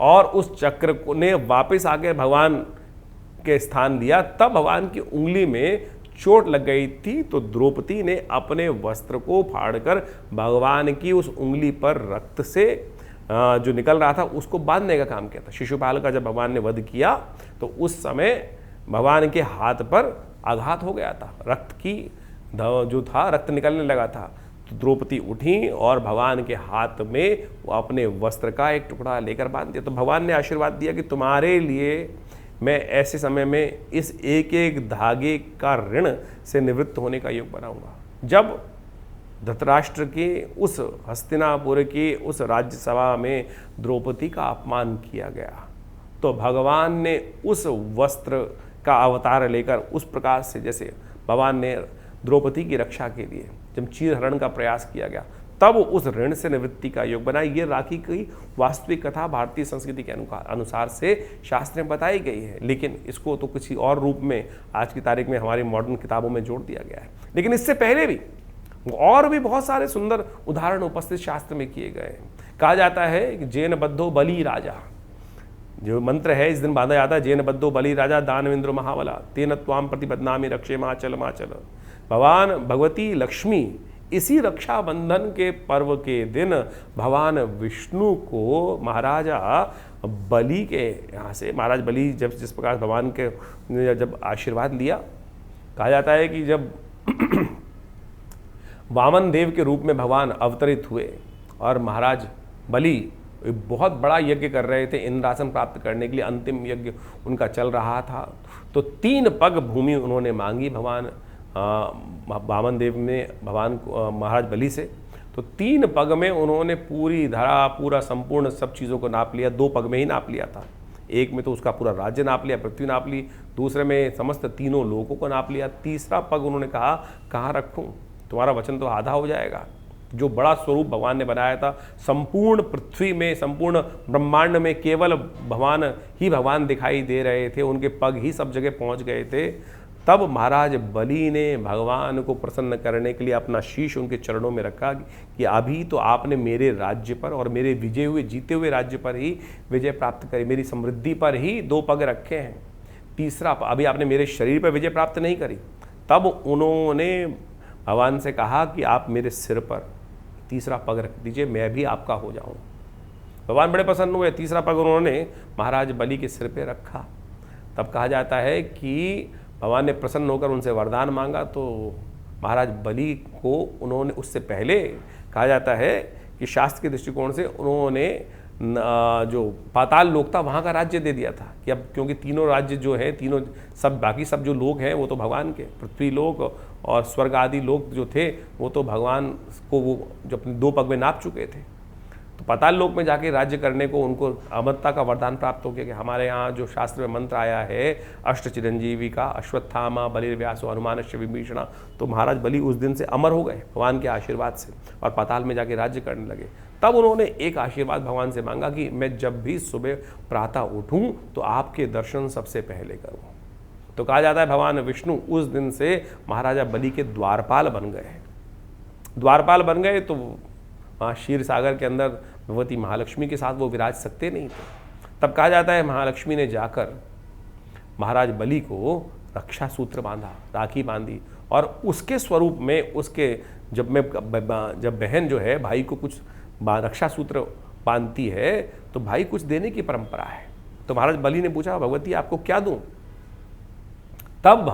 और उस चक्र ने वापस आके भगवान के स्थान दिया, तब भगवान की उंगली में चोट लग गई थी। तो द्रौपदी ने अपने वस्त्र को फाड़कर भगवान की उस उंगली पर रक्त से जो निकल रहा था उसको बांधने का काम किया था। शिशुपाल का जब भगवान ने वध किया तो उस समय भगवान के हाथ पर आघात हो गया था, रक्त की जो था रक्त निकलने लगा था। तो द्रौपदी उठी और भगवान के हाथ में वो अपने वस्त्र का एक टुकड़ा लेकर बांध दिया। तो भगवान ने आशीर्वाद दिया कि तुम्हारे लिए मैं ऐसे समय में इस एक एक धागे का ऋण से निवृत्त होने का योग बनाऊंगा। जब धृतराष्ट्र के उस हस्तिनापुर के उस राज्यसभा में द्रौपदी का अपमान किया गया, तो भगवान ने उस वस्त्र का अवतार लेकर उस प्रकार से, जैसे भगवान ने द्रौपदी की रक्षा के लिए जब चीरहरण का प्रयास किया गया, तब उस ऋण से निवृत्ति का योग बना। ये राखी की वास्तविक कथा भारतीय संस्कृति के अनुसार से शास्त्र में बताई गई है, लेकिन इसको तो किसी और रूप में आज की तारीख में हमारी मॉडर्न किताबों में जोड़ दिया गया है। लेकिन इससे पहले भी और भी बहुत सारे सुंदर उदाहरण उपस्थित शास्त्र में किए गए हैं। कहा जाता है कि जैन बद्धो बलि राजा, जो मंत्र है इस दिन बांधा जाता है, जैन बद्धो बलि राजा दानवेंद्र महाबला तेन त्वाम प्रतिबदनामि रक्षे माचल माचल। भगवान भगवती लक्ष्मी इसी रक्षाबंधन के पर्व के दिन भगवान विष्णु को महाराजा बलि के यहाँ से, महाराज बलि जब जिस प्रकार भगवान के जब आशीर्वाद लिया, कहा जाता है कि जब वामन देव के रूप में भगवान अवतरित हुए और महाराज बलि बहुत बड़ा यज्ञ कर रहे थे इंद्रासन प्राप्त करने के लिए, अंतिम यज्ञ उनका चल रहा था, तो 3 पग भूमि उन्होंने मांगी भगवान वामन देव ने भगवान महाराज बलि से। तो 3 पग में उन्होंने पूरी धरा, पूरा संपूर्ण सब चीज़ों को नाप लिया। 2 पग में ही नाप लिया था, एक में तो उसका पूरा राज्य नाप लिया, पृथ्वी नाप ली, दूसरे में समस्त तीनों लोगों को नाप लिया, तीसरा पग उन्होंने कहा कहाँ रखूं, तुम्हारा वचन तो आधा हो जाएगा। जो बड़ा स्वरूप भगवान ने बनाया था, संपूर्ण पृथ्वी में, संपूर्ण ब्रह्मांड में केवल भगवान ही भगवान दिखाई दे रहे थे, उनके पग ही सब जगह पहुंच गए थे। तब महाराज बलि ने भगवान को प्रसन्न करने के लिए अपना शीश उनके चरणों में रखा कि अभी तो आपने मेरे राज्य पर और मेरे विजय हुए जीते हुए राज्य पर ही विजय प्राप्त करी, मेरी समृद्धि पर ही 2 पग रखे हैं, तीसरा अभी आपने मेरे शरीर पर विजय प्राप्त नहीं करी। तब उन्होंने भगवान से कहा कि आप मेरे सिर पर तीसरा पग रख दीजिए, मैं भी आपका हो जाऊं। भगवान बड़े प्रसन्न हुए, तीसरा पग उन्होंने महाराज बलि के सिर पे रखा। तब कहा जाता है कि भगवान ने प्रसन्न होकर उनसे वरदान मांगा, तो महाराज बलि को उन्होंने उससे पहले कहा जाता है कि शास्त्र के दृष्टिकोण से उन्होंने जो पाताल लोक था वहाँ का राज्य दे दिया था कि अब क्योंकि तीनों राज्य जो है, तीनों सब बाकी सब जो लोग हैं वो तो भगवान के, पृथ्वी लोक और स्वर्ग आदि लोक जो थे वो तो भगवान को वो जो अपने 2 पग में नाप चुके थे। तो पाताल लोक में जाके राज्य करने को उनको अमरता का वरदान प्राप्त हो गया कि हमारे यहाँ जो शास्त्र में मंत्र आया है अष्ट चिरंजीवी का, अश्वत्थामा बलिर्व्यासो हनुमानश्च विभीषणा, तो महाराज बलि उस दिन से अमर हो गए भगवान के आशीर्वाद से और पाताल में जाके राज्य करने लगे। तब उन्होंने एक आशीर्वाद भगवान से मांगा कि मैं जब भी सुबह प्रातः उठूं तो आपके दर्शन सबसे पहले करूं। तो कहा जाता है भगवान विष्णु उस दिन से महाराजा बलि के द्वारपाल बन गए। द्वारपाल बन गए तो वहाँ क्षीर सागर के अंदर भगवती महालक्ष्मी के साथ वो विराज सकते नहीं थे। तब कहा जाता है महालक्ष्मी ने जाकर महाराज बलि को रक्षा सूत्र बांधा, राखी बांधी, और उसके स्वरूप में उसके जब बहन जो है भाई को कुछ रक्षा सूत्र बांधती है तो भाई कुछ देने की परंपरा है। तो महाराज बलि ने पूछा भगवती आपको क्या दूं? तब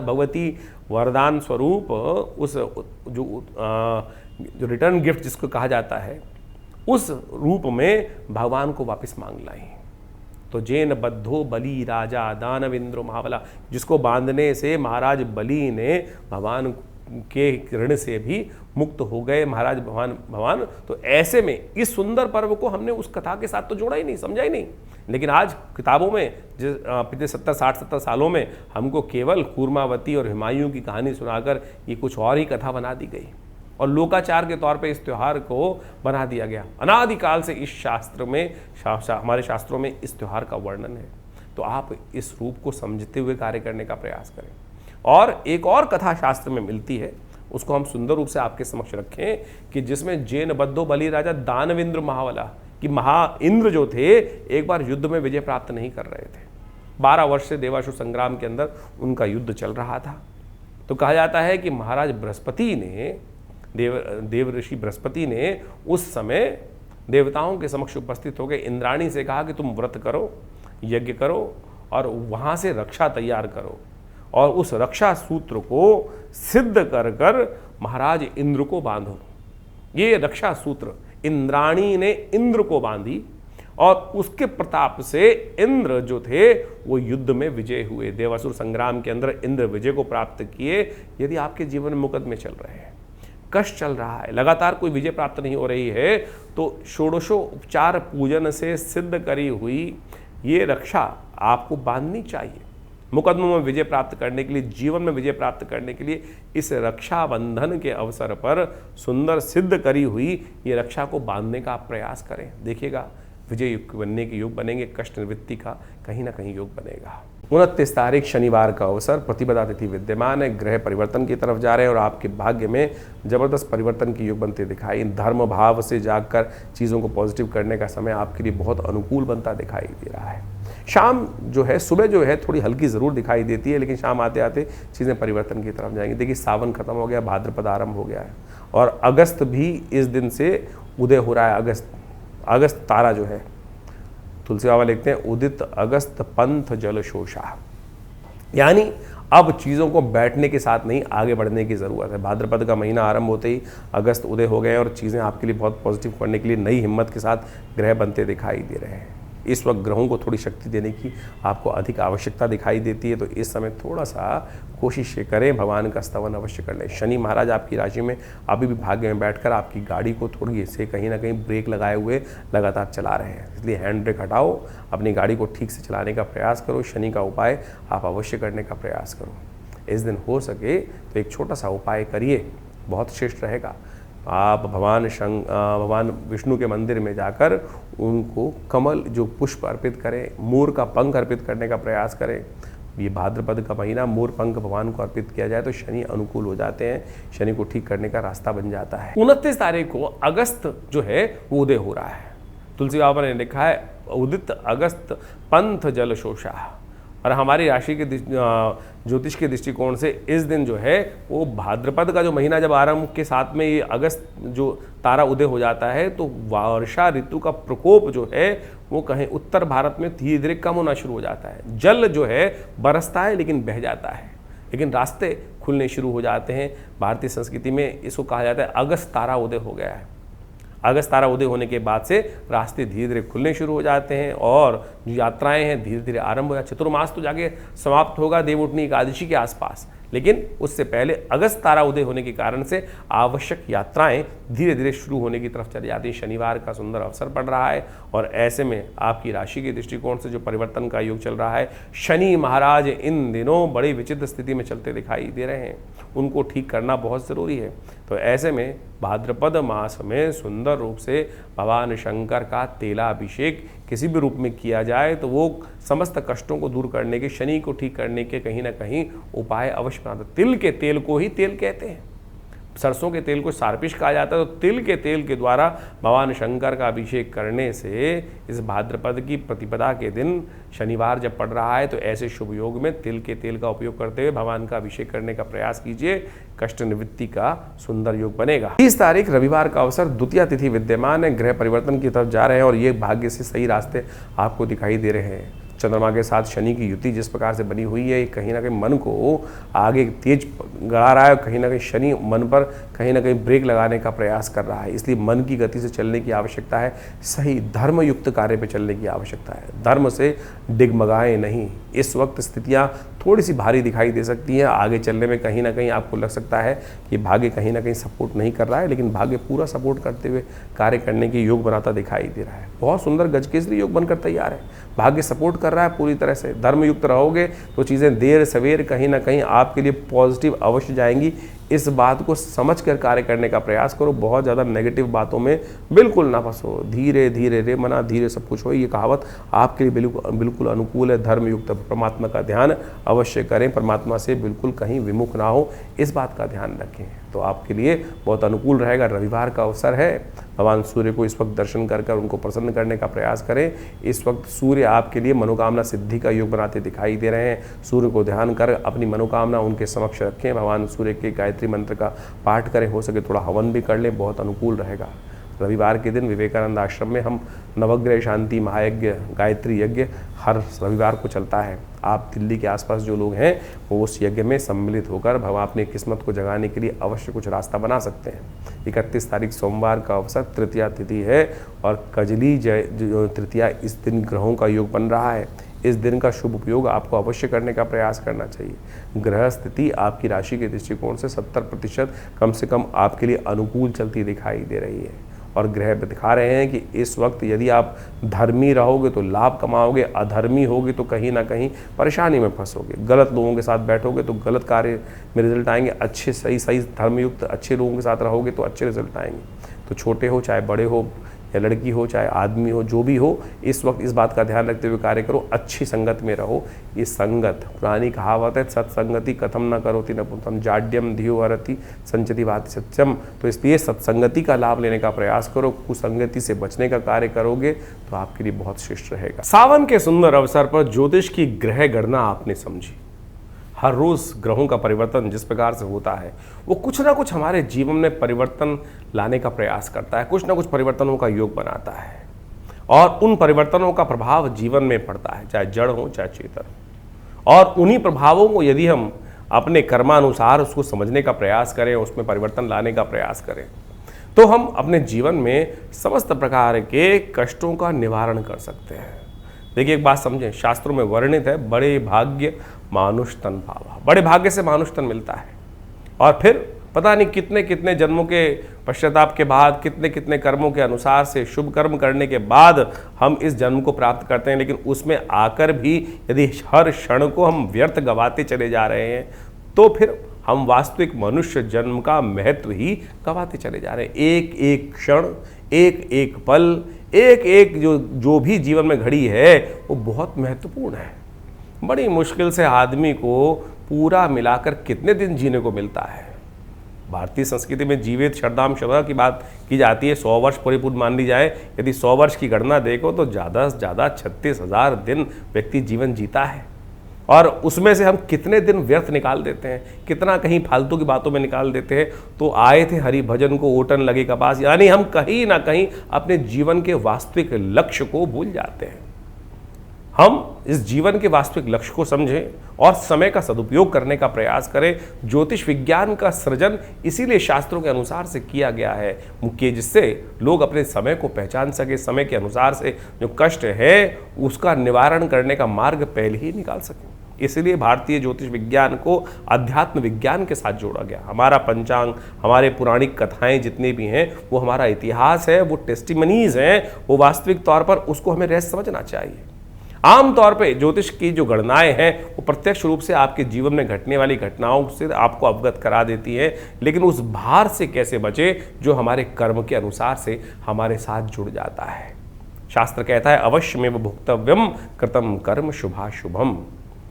भगवती वरदान स्वरूप उस जो रिटर्न गिफ्ट जिसको कहा जाता है उस रूप में भगवान को वापस मांग लाई। तो जैन बद्धो बलि राजा दानवेंद्र महाबला, जिसको बांधने से महाराज बलि ने भगवान के ऋण से भी मुक्त हो गए महाराज भगवान। तो ऐसे में इस सुंदर पर्व को हमने उस कथा के साथ तो जोड़ा ही नहीं, समझा ही नहीं, लेकिन आज किताबों में पिछले 60-70 सालों में हमको केवल कूर्मावती और हुमायूं की कहानी सुनाकर ये कुछ और ही कथा बना दी गई और लोकाचार के तौर पे इस त्यौहार को बना दिया गया। अनादिकाल से इस शास्त्र में हमारे शास्त्रों में इस त्यौहार का वर्णन है। तो आप इस रूप को समझते हुए कार्य करने का प्रयास करें। और एक और कथा शास्त्र में मिलती है, उसको हम सुंदर रूप से आपके समक्ष रखें कि जिसमें जैन बद्धो बलि राजा दानवेंद्र महाबला कि महा इंद्र जो थे एक बार युद्ध में विजय प्राप्त नहीं कर रहे थे। 12 वर्ष से देवासुर संग्राम के अंदर उनका युद्ध चल रहा था। तो कहा जाता है कि महाराज बृहस्पति ने देव ऋषि बृहस्पति ने उस समय देवताओं के समक्ष उपस्थित होकर इंद्राणी से कहा कि तुम व्रत करो, यज्ञ करो और वहाँ से रक्षा तैयार करो और उस रक्षा सूत्र को सिद्ध कर कर महाराज इंद्र को बांधो। ये रक्षा सूत्र इंद्राणी ने इंद्र को बांधी और उसके प्रताप से इंद्र जो थे वो युद्ध में विजय हुए। देवासुर संग्राम के अंदर इंद्र विजय को प्राप्त किए। यदि आपके जीवन में मुकदमे चल रहे हैं, कष्ट चल रहा है, लगातार कोई विजय प्राप्त नहीं हो रही है, तो षोडशोपचार पूजन से सिद्ध करी हुई ये रक्षा आपको बांधनी चाहिए। मुकदमों में विजय प्राप्त करने के लिए, जीवन में विजय प्राप्त करने के लिए इस रक्षाबंधन के अवसर पर सुंदर सिद्ध करी हुई ये रक्षा को बांधने का आप प्रयास करें। देखिएगा विजय युग बनने के योग बनेंगे, कष्ट निवृत्ति का कहीं ना कहीं योग बनेगा। 29 तारीख शनिवार का अवसर, प्रतिपदा तिथि विद्यमान है, ग्रह परिवर्तन की तरफ जा रहे हैं और आपके भाग्य में जबरदस्त परिवर्तन की योग बनते दिखाई, धर्म भाव से जागकर चीज़ों को पॉजिटिव करने का समय आपके लिए बहुत अनुकूल बनता दिखाई दे रहा है। शाम जो है, सुबह जो है थोड़ी हल्की ज़रूर दिखाई देती है, लेकिन शाम आते आते चीज़ें परिवर्तन की तरफ जाएंगी। देखिए सावन खत्म हो गया, भाद्रपद आरंभ हो गया है और अगस्त भी इस दिन से उदय हो रहा है। अगस्त तारा जो है, तुलसी बाबा लिखते हैं उदित अगस्त पंथ जल शोषा, यानी अब चीज़ों को बैठने के साथ नहीं आगे बढ़ने की ज़रूरत है। भाद्रपद का महीना आरंभ होते ही अगस्त उदय हो गए और चीज़ें आपके लिए बहुत पॉजिटिव करने के लिए नई हिम्मत के साथ ग्रह बनते दिखाई दे रहे हैं। इस वक्त ग्रहों को थोड़ी शक्ति देने की आपको अधिक आवश्यकता दिखाई देती है, तो इस समय थोड़ा सा कोशिश करें, भगवान का स्तवन अवश्य कर लें। शनि महाराज आपकी राशि में अभी भी भाग्य में बैठकर आपकी गाड़ी को थोड़ी से कहीं ना कहीं ब्रेक लगाए हुए लगातार चला रहे हैं, इसलिए हैंड ब्रेक हटाओ, अपनी गाड़ी को ठीक से चलाने का प्रयास करो। शनि का उपाय आप अवश्य करने का प्रयास करो। इस दिन हो सके तो एक छोटा सा उपाय करिए, बहुत श्रेष्ठ रहेगा। आप भगवान विष्णु के मंदिर में जाकर उनको कमल जो पुष्प अर्पित करें, मोर का पंख अर्पित करने का प्रयास करें। ये भाद्रपद का महीना मोर पंख भगवान को अर्पित किया जाए तो शनि अनुकूल हो जाते हैं, शनि को ठीक करने का रास्ता बन जाता है। 29 तारीख को अगस्त जो है वो उदय हो रहा है। तुलसी बाबा ने लिखा है उदित अगस्त पंथ जल शोषा, और हमारी राशि के ज्योतिष के दृष्टिकोण से इस दिन जो है वो भाद्रपद का जो महीना जब आरंभ के साथ में ये अगस्त जो तारा उदय हो जाता है तो वर्षा ऋतु का प्रकोप जो है वो कहीं उत्तर भारत में धीरे धीरे कम होना शुरू हो जाता है। जल जो है बरसता है लेकिन बह जाता है, लेकिन रास्ते खुलने शुरू हो जाते हैं। भारतीय संस्कृति में इसको कहा जाता है अगस्त तारा उदय हो गया है। अगस्त तारा उदय होने के बाद से रास्ते धीरे धीरे खुलने शुरू हो जाते हैं और जो यात्राएं हैं धीरे धीरे आरंभ हो जाए। चतुर्मास तो जाके समाप्त होगा देवउठनी एकादशी के आसपास, लेकिन उससे पहले अगस्त तारा उदय होने के कारण से आवश्यक यात्राएं धीरे धीरे शुरू होने की तरफ चली जाती है। शनिवार का सुंदर अवसर पड़ रहा है और ऐसे में आपकी राशि के दृष्टिकोण से जो परिवर्तन का योग चल रहा है, शनि महाराज इन दिनों बड़ी विचित्र स्थिति में चलते दिखाई दे रहे हैं, उनको ठीक करना बहुत ज़रूरी है। तो ऐसे में भाद्रपद मास में सुंदर रूप से भगवान शंकर का तेलाभिषेक किसी भी रूप में किया जाए तो वो समस्त कष्टों को दूर करने के, शनि को ठीक करने के कहीं ना कहीं उपाय अवश्य बनाते। तिल के तेल को ही तेल कहते हैं, सरसों के तेल को सार्पिश कहा जाता है, तो तिल के तेल के द्वारा भगवान शंकर का अभिषेक करने से इस भाद्रपद की प्रतिपदा के दिन शनिवार जब पड़ रहा है तो ऐसे शुभ योग में तिल के तेल का उपयोग करते हुए भगवान का अभिषेक करने का प्रयास कीजिए, कष्ट निवृत्ति का सुंदर योग बनेगा। 30 तारीख रविवार का अवसर, द्वितीया तिथि विद्यमान है, ग्रह परिवर्तन की तरफ जा रहे हैं और ये भाग्य से सही रास्ते आपको दिखाई दे रहे हैं। चंद्रमा के साथ शनि की युति जिस प्रकार से बनी हुई है, कहीं ना कहीं मन को आगे तेज गड़ा रहा है, कहीं ना कहीं शनि मन पर कहीं ना कहीं ब्रेक लगाने का प्रयास कर रहा है, इसलिए मन की गति से चलने की आवश्यकता है, सही धर्मयुक्त कार्य पे चलने की आवश्यकता है, धर्म से डिगमगाएं नहीं। इस वक्त स्थितियाँ थोड़ी सी भारी दिखाई दे सकती हैं, आगे चलने में कहीं ना कहीं आपको लग सकता है कि भाग्य कहीं ना कहीं सपोर्ट नहीं कर रहा है, लेकिन भाग्य पूरा सपोर्ट करते हुए कार्य करने की योग बनाता दिखाई दे रहा है। बहुत सुंदर गजकेसरी योग बनकर तैयार है, भाग्य सपोर्ट कर रहा है पूरी तरह से। धर्मयुक्त रहोगे तो चीज़ें देर सवेर कहीं ना कहीं आपके लिए पॉजिटिव अवश्य जाएंगी। इस बात को समझ कर कार्य करने का प्रयास करो, बहुत ज़्यादा नेगेटिव बातों में बिल्कुल ना फंसो। धीरे धीरे रे मना धीरे सब कुछ हो, ये कहावत आपके लिए बिल्कुल अनुकूल है। धर्मयुक्त परमात्मा का ध्यान अवश्य करें, परमात्मा से बिल्कुल कहीं विमुख ना हो, इस बात का ध्यान रखें तो आपके लिए बहुत अनुकूल रहेगा। रविवार का अवसर है, भगवान सूर्य को इस वक्त दर्शन कर उनको प्रसन्न करने का प्रयास करें। इस वक्त सूर्य आपके लिए मनोकामना सिद्धि का योग बनाते दिखाई दे रहे हैं। सूर्य को ध्यान कर अपनी मनोकामना उनके समक्ष रखें, भगवान सूर्य के गायत्री मंत्र का पाठ करें, हो सके थोड़ा हवन भी कर लें, बहुत अनुकूल रहेगा। रविवार के दिन विवेकानंद आश्रम में हम नवग्रह शांति महायज्ञ गायत्री यज्ञ हर रविवार को चलता है। आप दिल्ली के आसपास जो लोग हैं वो उस यज्ञ में सम्मिलित होकर भगवान अपनी किस्मत को जगाने के लिए अवश्य कुछ रास्ता बना सकते हैं। 31 तारीख सोमवार का अवसर, तृतीया तिथि है और कजली जो तृतीया, इस दिन ग्रहों का योग बन रहा है। इस दिन का शुभ उपयोग आपको अवश्य करने का प्रयास करना चाहिए। ग्रह स्थिति आपकी राशि के दृष्टिकोण से 70% कम से कम आपके लिए अनुकूल चलती दिखाई दे रही है। और ग्रह दिखा रहे हैं कि इस वक्त यदि आप धर्मी रहोगे तो लाभ कमाओगे, अधर्मी होगे तो कहीं ना कहीं परेशानी में फंसोगे, गलत लोगों के साथ बैठोगे तो गलत कार्य में रिजल्ट आएंगे, अच्छे सही धर्मयुक्त अच्छे लोगों के साथ रहोगे तो अच्छे रिजल्ट आएंगे। तो छोटे हो चाहे बड़े हो, या लड़की हो चाहे आदमी हो, जो भी हो, इस वक्त इस बात का ध्यान रखते हुए कार्य करो, अच्छी संगत में रहो। ये संगत, पुरानी कहावत है, सत्संगति कथम न करोति न पुंसम जाड्यम धियो हरति संचति भाति सत्यम। तो इसलिए सत्संगति का लाभ लेने का प्रयास करो, कुसंगति से बचने का कार्य करोगे तो आपके लिए बहुत श्रेष्ठ रहेगा। सावन के सुंदर अवसर पर ज्योतिष की ग्रह गणना आपने समझी। हर रोज ग्रहों का परिवर्तन जिस प्रकार से होता है वो कुछ ना कुछ हमारे जीवन में परिवर्तन लाने का प्रयास करता है, कुछ ना कुछ परिवर्तनों का योग बनाता है और उन परिवर्तनों का प्रभाव जीवन में पड़ता है, चाहे जड़ हो चाहे चेतन। और उन्हीं प्रभावों को यदि हम अपने कर्मानुसार उसको समझने का प्रयास करें, उसमें परिवर्तन लाने का प्रयास करें, तो हम अपने जीवन में समस्त प्रकार के कष्टों का निवारण कर सकते हैं। देखिए एक बात समझें, शास्त्रों में वर्णित है, बड़े भाग्य मानुष तन पावा। बड़े भाग्य से मानुष तन मिलता है और फिर पता नहीं कितने कितने जन्मों के पश्चाताप के बाद, कितने कितने कर्मों के अनुसार से शुभ कर्म करने के बाद हम इस जन्म को प्राप्त करते हैं। लेकिन उसमें आकर भी यदि हर क्षण को हम व्यर्थ गवाते चले जा रहे हैं तो फिर हम वास्तविक मनुष्य जन्म का महत्व ही गवाते चले जा रहे हैं। एक एक क्षण, एक एक पल, एक एक जो भी जीवन में घड़ी है वो बहुत महत्वपूर्ण है। बड़ी मुश्किल से आदमी को पूरा मिलाकर कितने दिन जीने को मिलता है। भारतीय संस्कृति में जीवित शरदाम शवा की बात की जाती है, 100 वर्ष परिपूर्ण मान ली जाए। यदि 100 वर्ष की गणना देखो तो ज़्यादा से ज़्यादा 36,000 दिन व्यक्ति जीवन जीता है और उसमें से हम कितने दिन व्यर्थ निकाल देते हैं, कितना कहीं फालतू की बातों में निकाल देते हैं। तो आए थे हरि भजन को ओटन लगे कपास, यानी हम कहीं ना कहीं अपने जीवन के वास्तविक लक्ष्य को भूल जाते हैं। हम इस जीवन के वास्तविक लक्ष्य को समझें और समय का सदुपयोग करने का प्रयास करें। ज्योतिष विज्ञान का सृजन इसीलिए शास्त्रों के अनुसार से किया गया है मुख्य, जिससे लोग अपने समय को पहचान सके, समय के अनुसार से जो कष्ट है उसका निवारण करने का मार्ग पहले ही निकाल सकें। इसलिए भारतीय ज्योतिष विज्ञान को अध्यात्म विज्ञान के साथ जोड़ा गया। हमारा पंचांग, हमारे पौराणिक कथाएं जितनी भी हैं वो हमारा इतिहास है, वो टेस्टिमनीज हैं, वो वास्तविक तौर पर उसको हमें रहस्य समझना चाहिए। आमतौर पे ज्योतिष की जो गणनाएं हैं वो प्रत्यक्ष रूप से आपके जीवन में घटने वाली घटनाओं से आपको अवगत करा देती है, लेकिन उस भार से कैसे बचे जो हमारे कर्म के अनुसार से हमारे साथ जुड़ जाता है। शास्त्र कहता है अवश्यमेव भुक्तव्यम कृतम कर्म शुभाशुभम।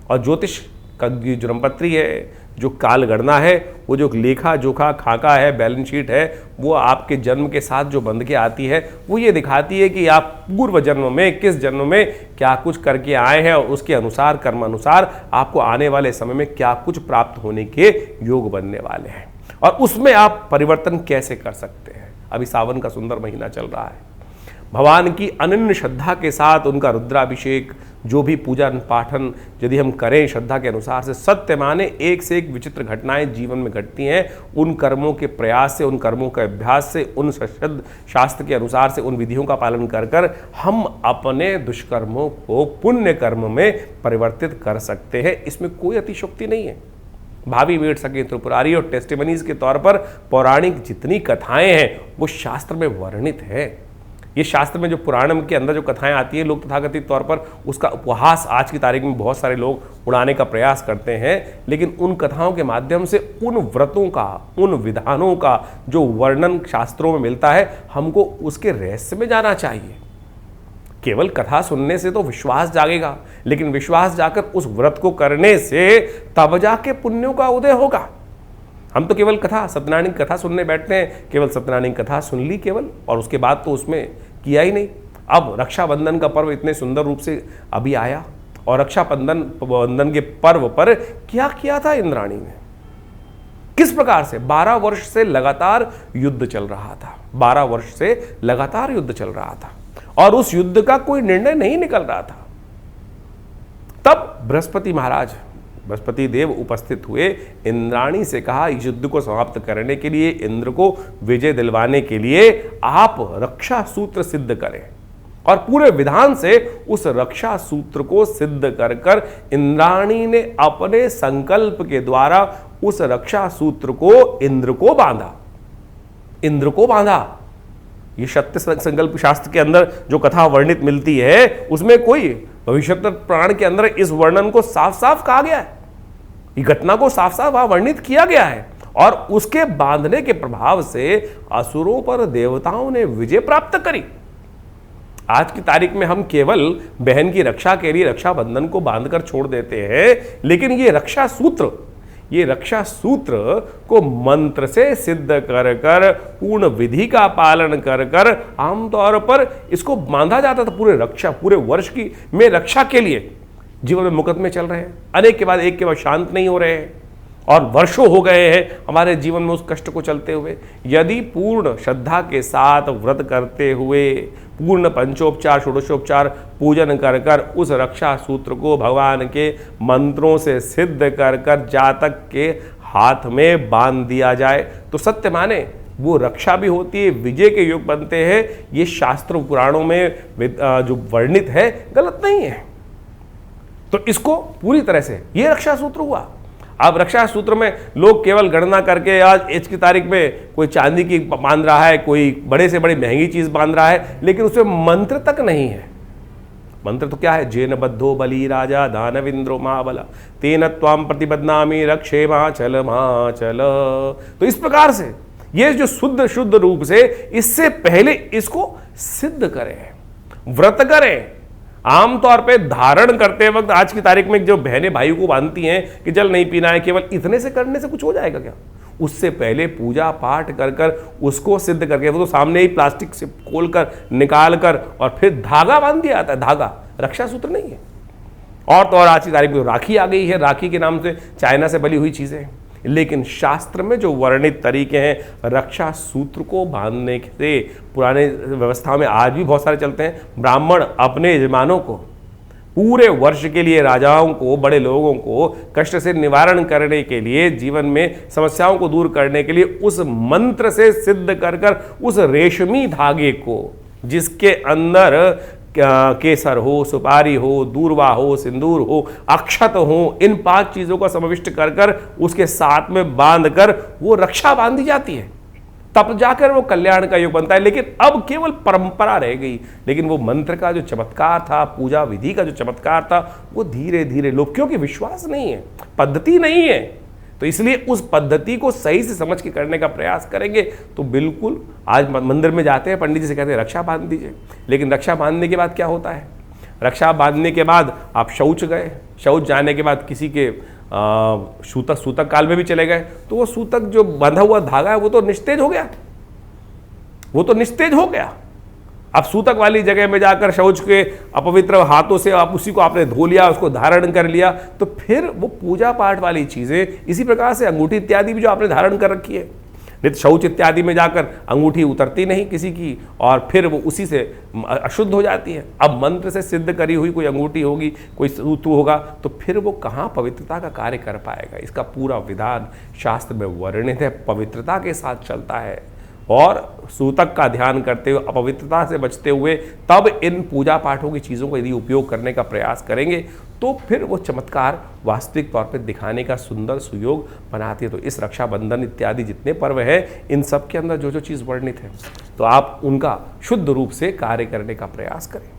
और ज्योतिष का जो जन्मपत्री है, जो काल गणना है, वो जो लेखा जोखा खाका है, बैलेंस शीट है, वो आपके जन्म के साथ जो बंध के आती है वो ये दिखाती है कि आप पूर्व जन्म में किस जन्म में क्या कुछ करके आए हैं और उसके अनुसार कर्म अनुसार आपको आने वाले समय में क्या कुछ प्राप्त होने के योग बनने वाले हैं और उसमें आप परिवर्तन कैसे कर सकते हैं। अभी सावन का सुंदर महीना चल रहा है, भगवान की अनन्य श्रद्धा के साथ उनका रुद्राभिषेक, जो भी पूजन पाठन यदि हम करें श्रद्धा के अनुसार से, सत्य माने एक से एक विचित्र घटनाएं जीवन में घटती हैं। उन कर्मों के प्रयास से, उन कर्मों के अभ्यास से, उन सशुद्ध शास्त्र के अनुसार से उन विधियों का पालन कर कर हम अपने दुष्कर्मों को पुण्य कर्म में परिवर्तित कर सकते हैं। इसमें कोई अतिशयोक्ति नहीं है। भावी वेद सके त्रिपुरारी और टेस्टिमनीज के तौर पर पौराणिक जितनी कथाएं हैं वो शास्त्र में वर्णित है। ये शास्त्र में जो पुराणम के अंदर जो कथाएं आती हैं, लोग तथाकथित तौर पर उसका उपहास आज की तारीख में बहुत सारे लोग उड़ाने का प्रयास करते हैं, लेकिन उन कथाओं के माध्यम से उन व्रतों का, उन विधानों का जो वर्णन शास्त्रों में मिलता है, हमको उसके रहस्य में जाना चाहिए। केवल कथा सुनने से तो विश्वास जागेगा, लेकिन विश्वास जाकर उस व्रत को करने से तब जाके पुण्यों का उदय होगा। हम तो केवल कथा, सत्यनारायण की कथा सुनने बैठते हैं, केवल सत्यनारायण की कथा सुन ली केवल, और उसके बाद तो उसमें किया ही नहीं। अब रक्षाबंधन का पर्व इतने सुंदर रूप से अभी आया और रक्षाबंधन के पर्व पर क्या किया था इंद्राणी ने, किस प्रकार से 12 वर्ष से लगातार युद्ध चल रहा था, 12 वर्ष से लगातार युद्ध चल रहा था और उस युद्ध का कोई निर्णय नहीं निकल रहा था। तब बृहस्पति देव उपस्थित हुए, इंद्राणी से कहा इस युद्ध को समाप्त करने के लिए, इंद्र को विजय दिलवाने के लिए आप रक्षा सूत्र सिद्ध करें। और पूरे विधान से उस रक्षा सूत्र को सिद्ध कर कर इंद्राणी ने अपने संकल्प के द्वारा उस रक्षा सूत्र को इंद्र को बांधा। ये सत्य संकल्प शास्त्र के अंदर जो कथा वर्णित मिलती है उसमें कोई भविष्योत्तर पुराण के अंदर इस वर्णन को साफ साफ कहा गया है, ये घटना को साफ साफ वहां वर्णित किया गया है। और उसके बांधने के प्रभाव से असुरों पर देवताओं ने विजय प्राप्त करी। आज की तारीख में हम केवल बहन की रक्षा के लिए रक्षाबंधन को बांधकर छोड़ देते हैं, लेकिन ये रक्षा सूत्र को मंत्र से सिद्ध कर कर पूर्ण विधि का पालन कर कर आमतौर पर इसको बांधा जाता था पूरे वर्ष की में रक्षा के लिए। जीवन में मुकदमे चल रहे हैं, अनेक के बाद एक के बाद शांत नहीं हो रहे हैं और वर्षों हो गए हैं हमारे जीवन में उस कष्ट को चलते हुए। यदि पूर्ण श्रद्धा के साथ व्रत करते हुए पूर्ण पंचोपचार षोडशोपचार पूजन कर कर उस रक्षा सूत्र को भगवान के मंत्रों से सिद्ध कर कर जातक के हाथ में बांध दिया जाए तो सत्य माने वो रक्षा भी होती है, विजय के योग बनते हैं। ये शास्त्र पुराणों में जो वर्णित है गलत नहीं है। तो इसको पूरी तरह से ये रक्षा सूत्र हुआ। अब रक्षा सूत्र में लोग केवल गणना करके आज की तारीख में कोई चांदी की बांध रहा है, कोई बड़े से बड़ी महंगी चीज बांध रहा है, लेकिन उसमें मंत्र तक नहीं है। मंत्र तो क्या है? जेन बद्धो बली राजा दानविंद्रो महाबला तेन त्वाम प्रतिबद्धनामि रक्षे माचल माचल। तो इस प्रकार से ये जो शुद्ध रूप से इससे पहले इसको सिद्ध करें, व्रत करें। आमतौर पे धारण करते वक्त आज की तारीख में जो बहनें भाइयों को बांधती हैं कि जल नहीं पीना है, केवल इतने से करने से कुछ हो जाएगा क्या? उससे पहले पूजा पाठ कर कर उसको सिद्ध करके वो तो सामने ही प्लास्टिक से खोल कर निकाल कर और फिर धागा बांध दिया जाता है। धागा रक्षा सूत्र नहीं है। और तो और आज की तारीख में राखी आ गई है, राखी के नाम से चाइना से बनी हुई चीजें हैं। लेकिन शास्त्र में जो वर्णित तरीके हैं रक्षा सूत्र को बांधने से पुराने व्यवस्था में आज भी बहुत सारे चलते हैं। ब्राह्मण अपने यजमानों को पूरे वर्ष के लिए, राजाओं को, बड़े लोगों को कष्ट से निवारण करने के लिए, जीवन में समस्याओं को दूर करने के लिए उस मंत्र से सिद्ध कर कर उस रेशमी धागे को जिसके अंदर केसर हो, सुपारी हो, दूर्वा हो, सिंदूर हो, अक्षत हो, इन 5 चीजों का समाविष्ट कर कर उसके साथ में बांध कर वो रक्षा बांधी जाती है, तब जाकर वो कल्याण का योग बनता है। लेकिन अब केवल परंपरा रह गई, लेकिन वो मंत्र का जो चमत्कार था, पूजा विधि का जो चमत्कार था, वो धीरे धीरे लोग, क्योंकि विश्वास नहीं है, पद्धति नहीं है, तो इसलिए उस पद्धति को सही से समझ के करने का प्रयास करेंगे तो बिल्कुल। आज मंदिर में जाते हैं, पंडित जी से कहते हैं रक्षा बांध दीजिए, लेकिन रक्षा बांधने के बाद क्या होता है? रक्षा बांधने के बाद आप शौच गए, शौच जाने के बाद किसी के सूतक काल में भी चले गए तो वो सूतक जो बंधा हुआ धागा है वो तो निस्तेज हो गया, वो तो निस्तेज हो गया। अब सूतक वाली जगह में जाकर शौच के अपवित्र हाथों से आप उसी को आपने धो लिया, उसको धारण कर लिया, तो फिर वो पूजा पाठ वाली चीजें, इसी प्रकार से अंगूठी इत्यादि भी जो आपने धारण कर रखी है, नहीं तो शौच इत्यादि में जाकर अंगूठी उतरती नहीं किसी की और फिर वो उसी से अशुद्ध हो जाती है। अब मंत्र से सिद्ध करी हुई कोई अंगूठी होगी, कोई सूत्र होगा, तो फिर वो कहाँ पवित्रता का कार्य कर पाएगा? इसका पूरा विधान शास्त्र में वर्णित है, पवित्रता के साथ चलता है और सूतक का ध्यान करते हुए, अपवित्रता से बचते हुए तब इन पूजा पाठों की चीज़ों को यदि उपयोग करने का प्रयास करेंगे तो फिर वो चमत्कार वास्तविक तौर पर दिखाने का सुंदर सुयोग बनाती है। तो इस रक्षाबंधन इत्यादि जितने पर्व हैं, इन सब के अंदर जो जो चीज़ वर्णित है तो आप उनका शुद्ध रूप से कार्य करने का प्रयास करें।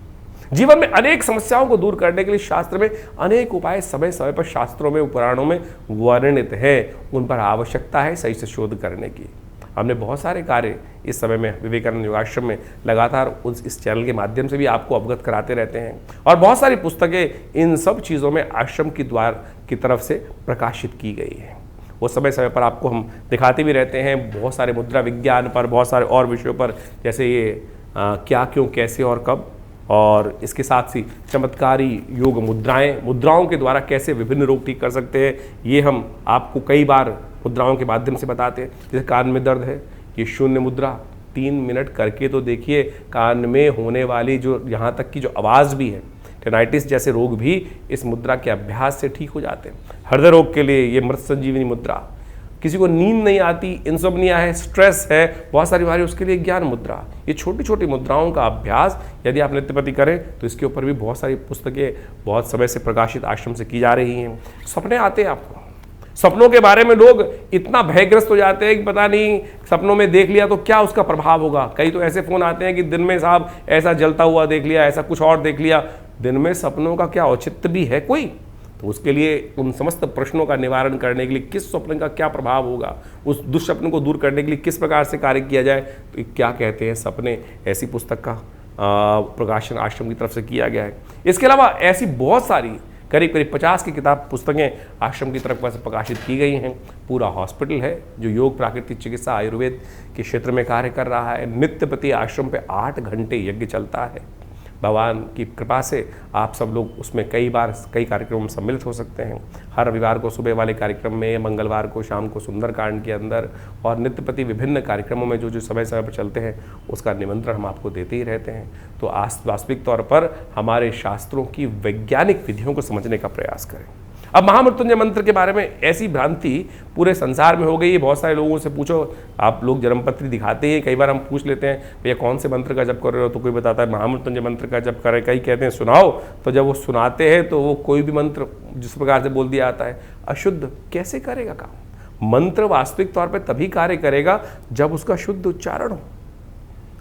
जीवन में अनेक समस्याओं को दूर करने के लिए शास्त्र में अनेक उपाय समय समय पर शास्त्रों में, पुराणों में वर्णित है। उन पर आवश्यकता है सही से शोध करने की। हमने बहुत सारे कार्य इस समय में विवेकानंद योगाश्रम में लगातार इस चैनल के माध्यम से भी आपको अवगत कराते रहते हैं और बहुत सारी पुस्तकें इन सब चीज़ों में आश्रम की द्वार की तरफ से प्रकाशित की गई है। वो समय समय पर आपको हम दिखाते भी रहते हैं, बहुत सारे मुद्रा विज्ञान पर, बहुत सारे और विषयों पर, जैसे ये क्या, क्यों, कैसे और कब, और इसके साथ ही चमत्कारी योग मुद्राओं के द्वारा कैसे विभिन्न रोग ठीक कर सकते हैं, ये हम आपको कई बार मुद्राओं के माध्यम से बताते हैं। जैसे कान में दर्द है, ये शून्य मुद्रा 3 मिनट करके तो देखिए, कान में होने वाली जो यहाँ तक की जो आवाज़ भी है, टेनाइटिस जैसे रोग भी इस मुद्रा के अभ्यास से ठीक हो जाते हैं। हृदय रोग के लिए ये मृत संजीवनी मुद्रा, किसी को नींद नहीं आती, इंसोम्निया है, स्ट्रेस है, बहुत सारी बीमारी, उसके लिए ज्ञान मुद्रा। ये छोटी छोटी मुद्राओं का अभ्यास यदि आप नित्यप्रति करें तो इसके ऊपर भी बहुत सारी पुस्तकें बहुत समय से प्रकाशित आश्रम से की जा रही हैं। सपने आते हैं आपको, सपनों के बारे में लोग इतना भयग्रस्त हो जाते हैं कि पता नहीं सपनों में देख लिया तो क्या उसका प्रभाव होगा। कई तो ऐसे फोन आते हैं कि दिन में साहब ऐसा जलता हुआ देख लिया, ऐसा कुछ और देख लिया। दिन में सपनों का क्या औचित्य भी है कोई? तो उसके लिए उन समस्त प्रश्नों का निवारण करने के लिए किस स्वप्न का क्या प्रभाव होगा, उस दुष्स्वप्न को दूर करने के लिए किस प्रकार से कार्य किया जाए, तो क्या कहते हैं सपने, ऐसी पुस्तक का प्रकाशन आश्रम की तरफ से किया गया है। इसके अलावा ऐसी बहुत सारी करीब करीब 50 की किताब पुस्तकें आश्रम की तरफ से प्रकाशित की गई हैं। पूरा हॉस्पिटल है जो योग, प्राकृतिक चिकित्सा, आयुर्वेद के क्षेत्र में कार्य कर रहा है। नित्य प्रति आश्रम पे 8 घंटे यज्ञ चलता है। भगवान की कृपा से आप सब लोग उसमें कई कार्यक्रमों में सम्मिलित हो सकते हैं। हर रविवार को सुबह वाले कार्यक्रम में, मंगलवार को शाम को सुंदरकांड के अंदर, और नित्य प्रति विभिन्न कार्यक्रमों में जो समय समय पर चलते हैं उसका निमंत्रण हम आपको देते ही रहते हैं। तो वास्तविक तौर पर हमारे शास्त्रों की वैज्ञानिक विधियों को समझने का प्रयास करें। अब महामृत्युंजय मंत्र के बारे में ऐसी भ्रांति पूरे संसार में हो गई है। बहुत सारे लोगों से पूछो, आप लोग जन्मपत्री दिखाते हैं, कई बार हम पूछ लेते हैं भैया कौन से मंत्र का जप कर रहे हो, तो कोई बताता है महामृत्युंजय मंत्र का जप करें, कई कहते हैं सुनाओ। तो जब वो सुनाते हैं तो वो कोई भी मंत्र जिस प्रकार से बोल दिया जाता है अशुद्ध कैसे करेगा काम। मंत्र वास्तविक तौर पर तभी कार्य करेगा जब उसका शुद्ध उच्चारण हो।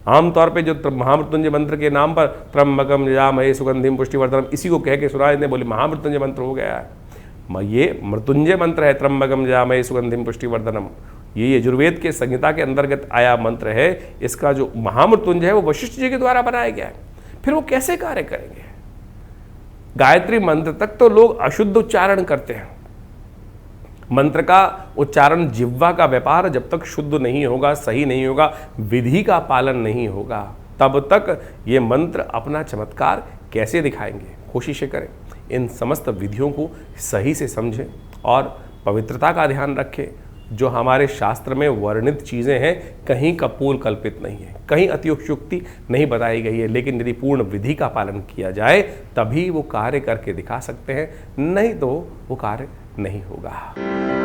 आमतौर पे जो महामृत्युंजय मंत्र के नाम पर त्र्यंबकम यजामहे सुगंधिम पुष्टिवर्धनम, इसी को कह के सुना देते, बोले महामृत्युंजय मंत्र हो गया है। ये मृत्युंजय मंत्र है, त्र्यंबकम यजामहे सुगंधिम पुष्टिवर्धनम। ये यजुर्वेद के संहिता के अंतर्गत आया मंत्र है। इसका जो महामृत्युंजय है वो वशिष्ठ जी के द्वारा बनाया गया है। फिर वो कैसे कार्य करेंगे? गायत्री मंत्र तक तो लोग अशुद्ध उच्चारण करते हैं। मंत्र का उच्चारण, जिह्वा का व्यापार जब तक शुद्ध नहीं होगा, सही नहीं होगा, विधि का पालन नहीं होगा, तब तक ये मंत्र अपना चमत्कार कैसे दिखाएंगे। कोशिशें करें इन समस्त विधियों को सही से समझें और पवित्रता का ध्यान रखें। जो हमारे शास्त्र में वर्णित चीज़ें हैं कहीं कपोल कल्पित नहीं है, कहीं अतिशयोक्ति नहीं बताई गई है, लेकिन यदि पूर्ण विधि का पालन किया जाए तभी वो कार्य करके दिखा सकते हैं, नहीं तो वो कार्य नहीं होगा।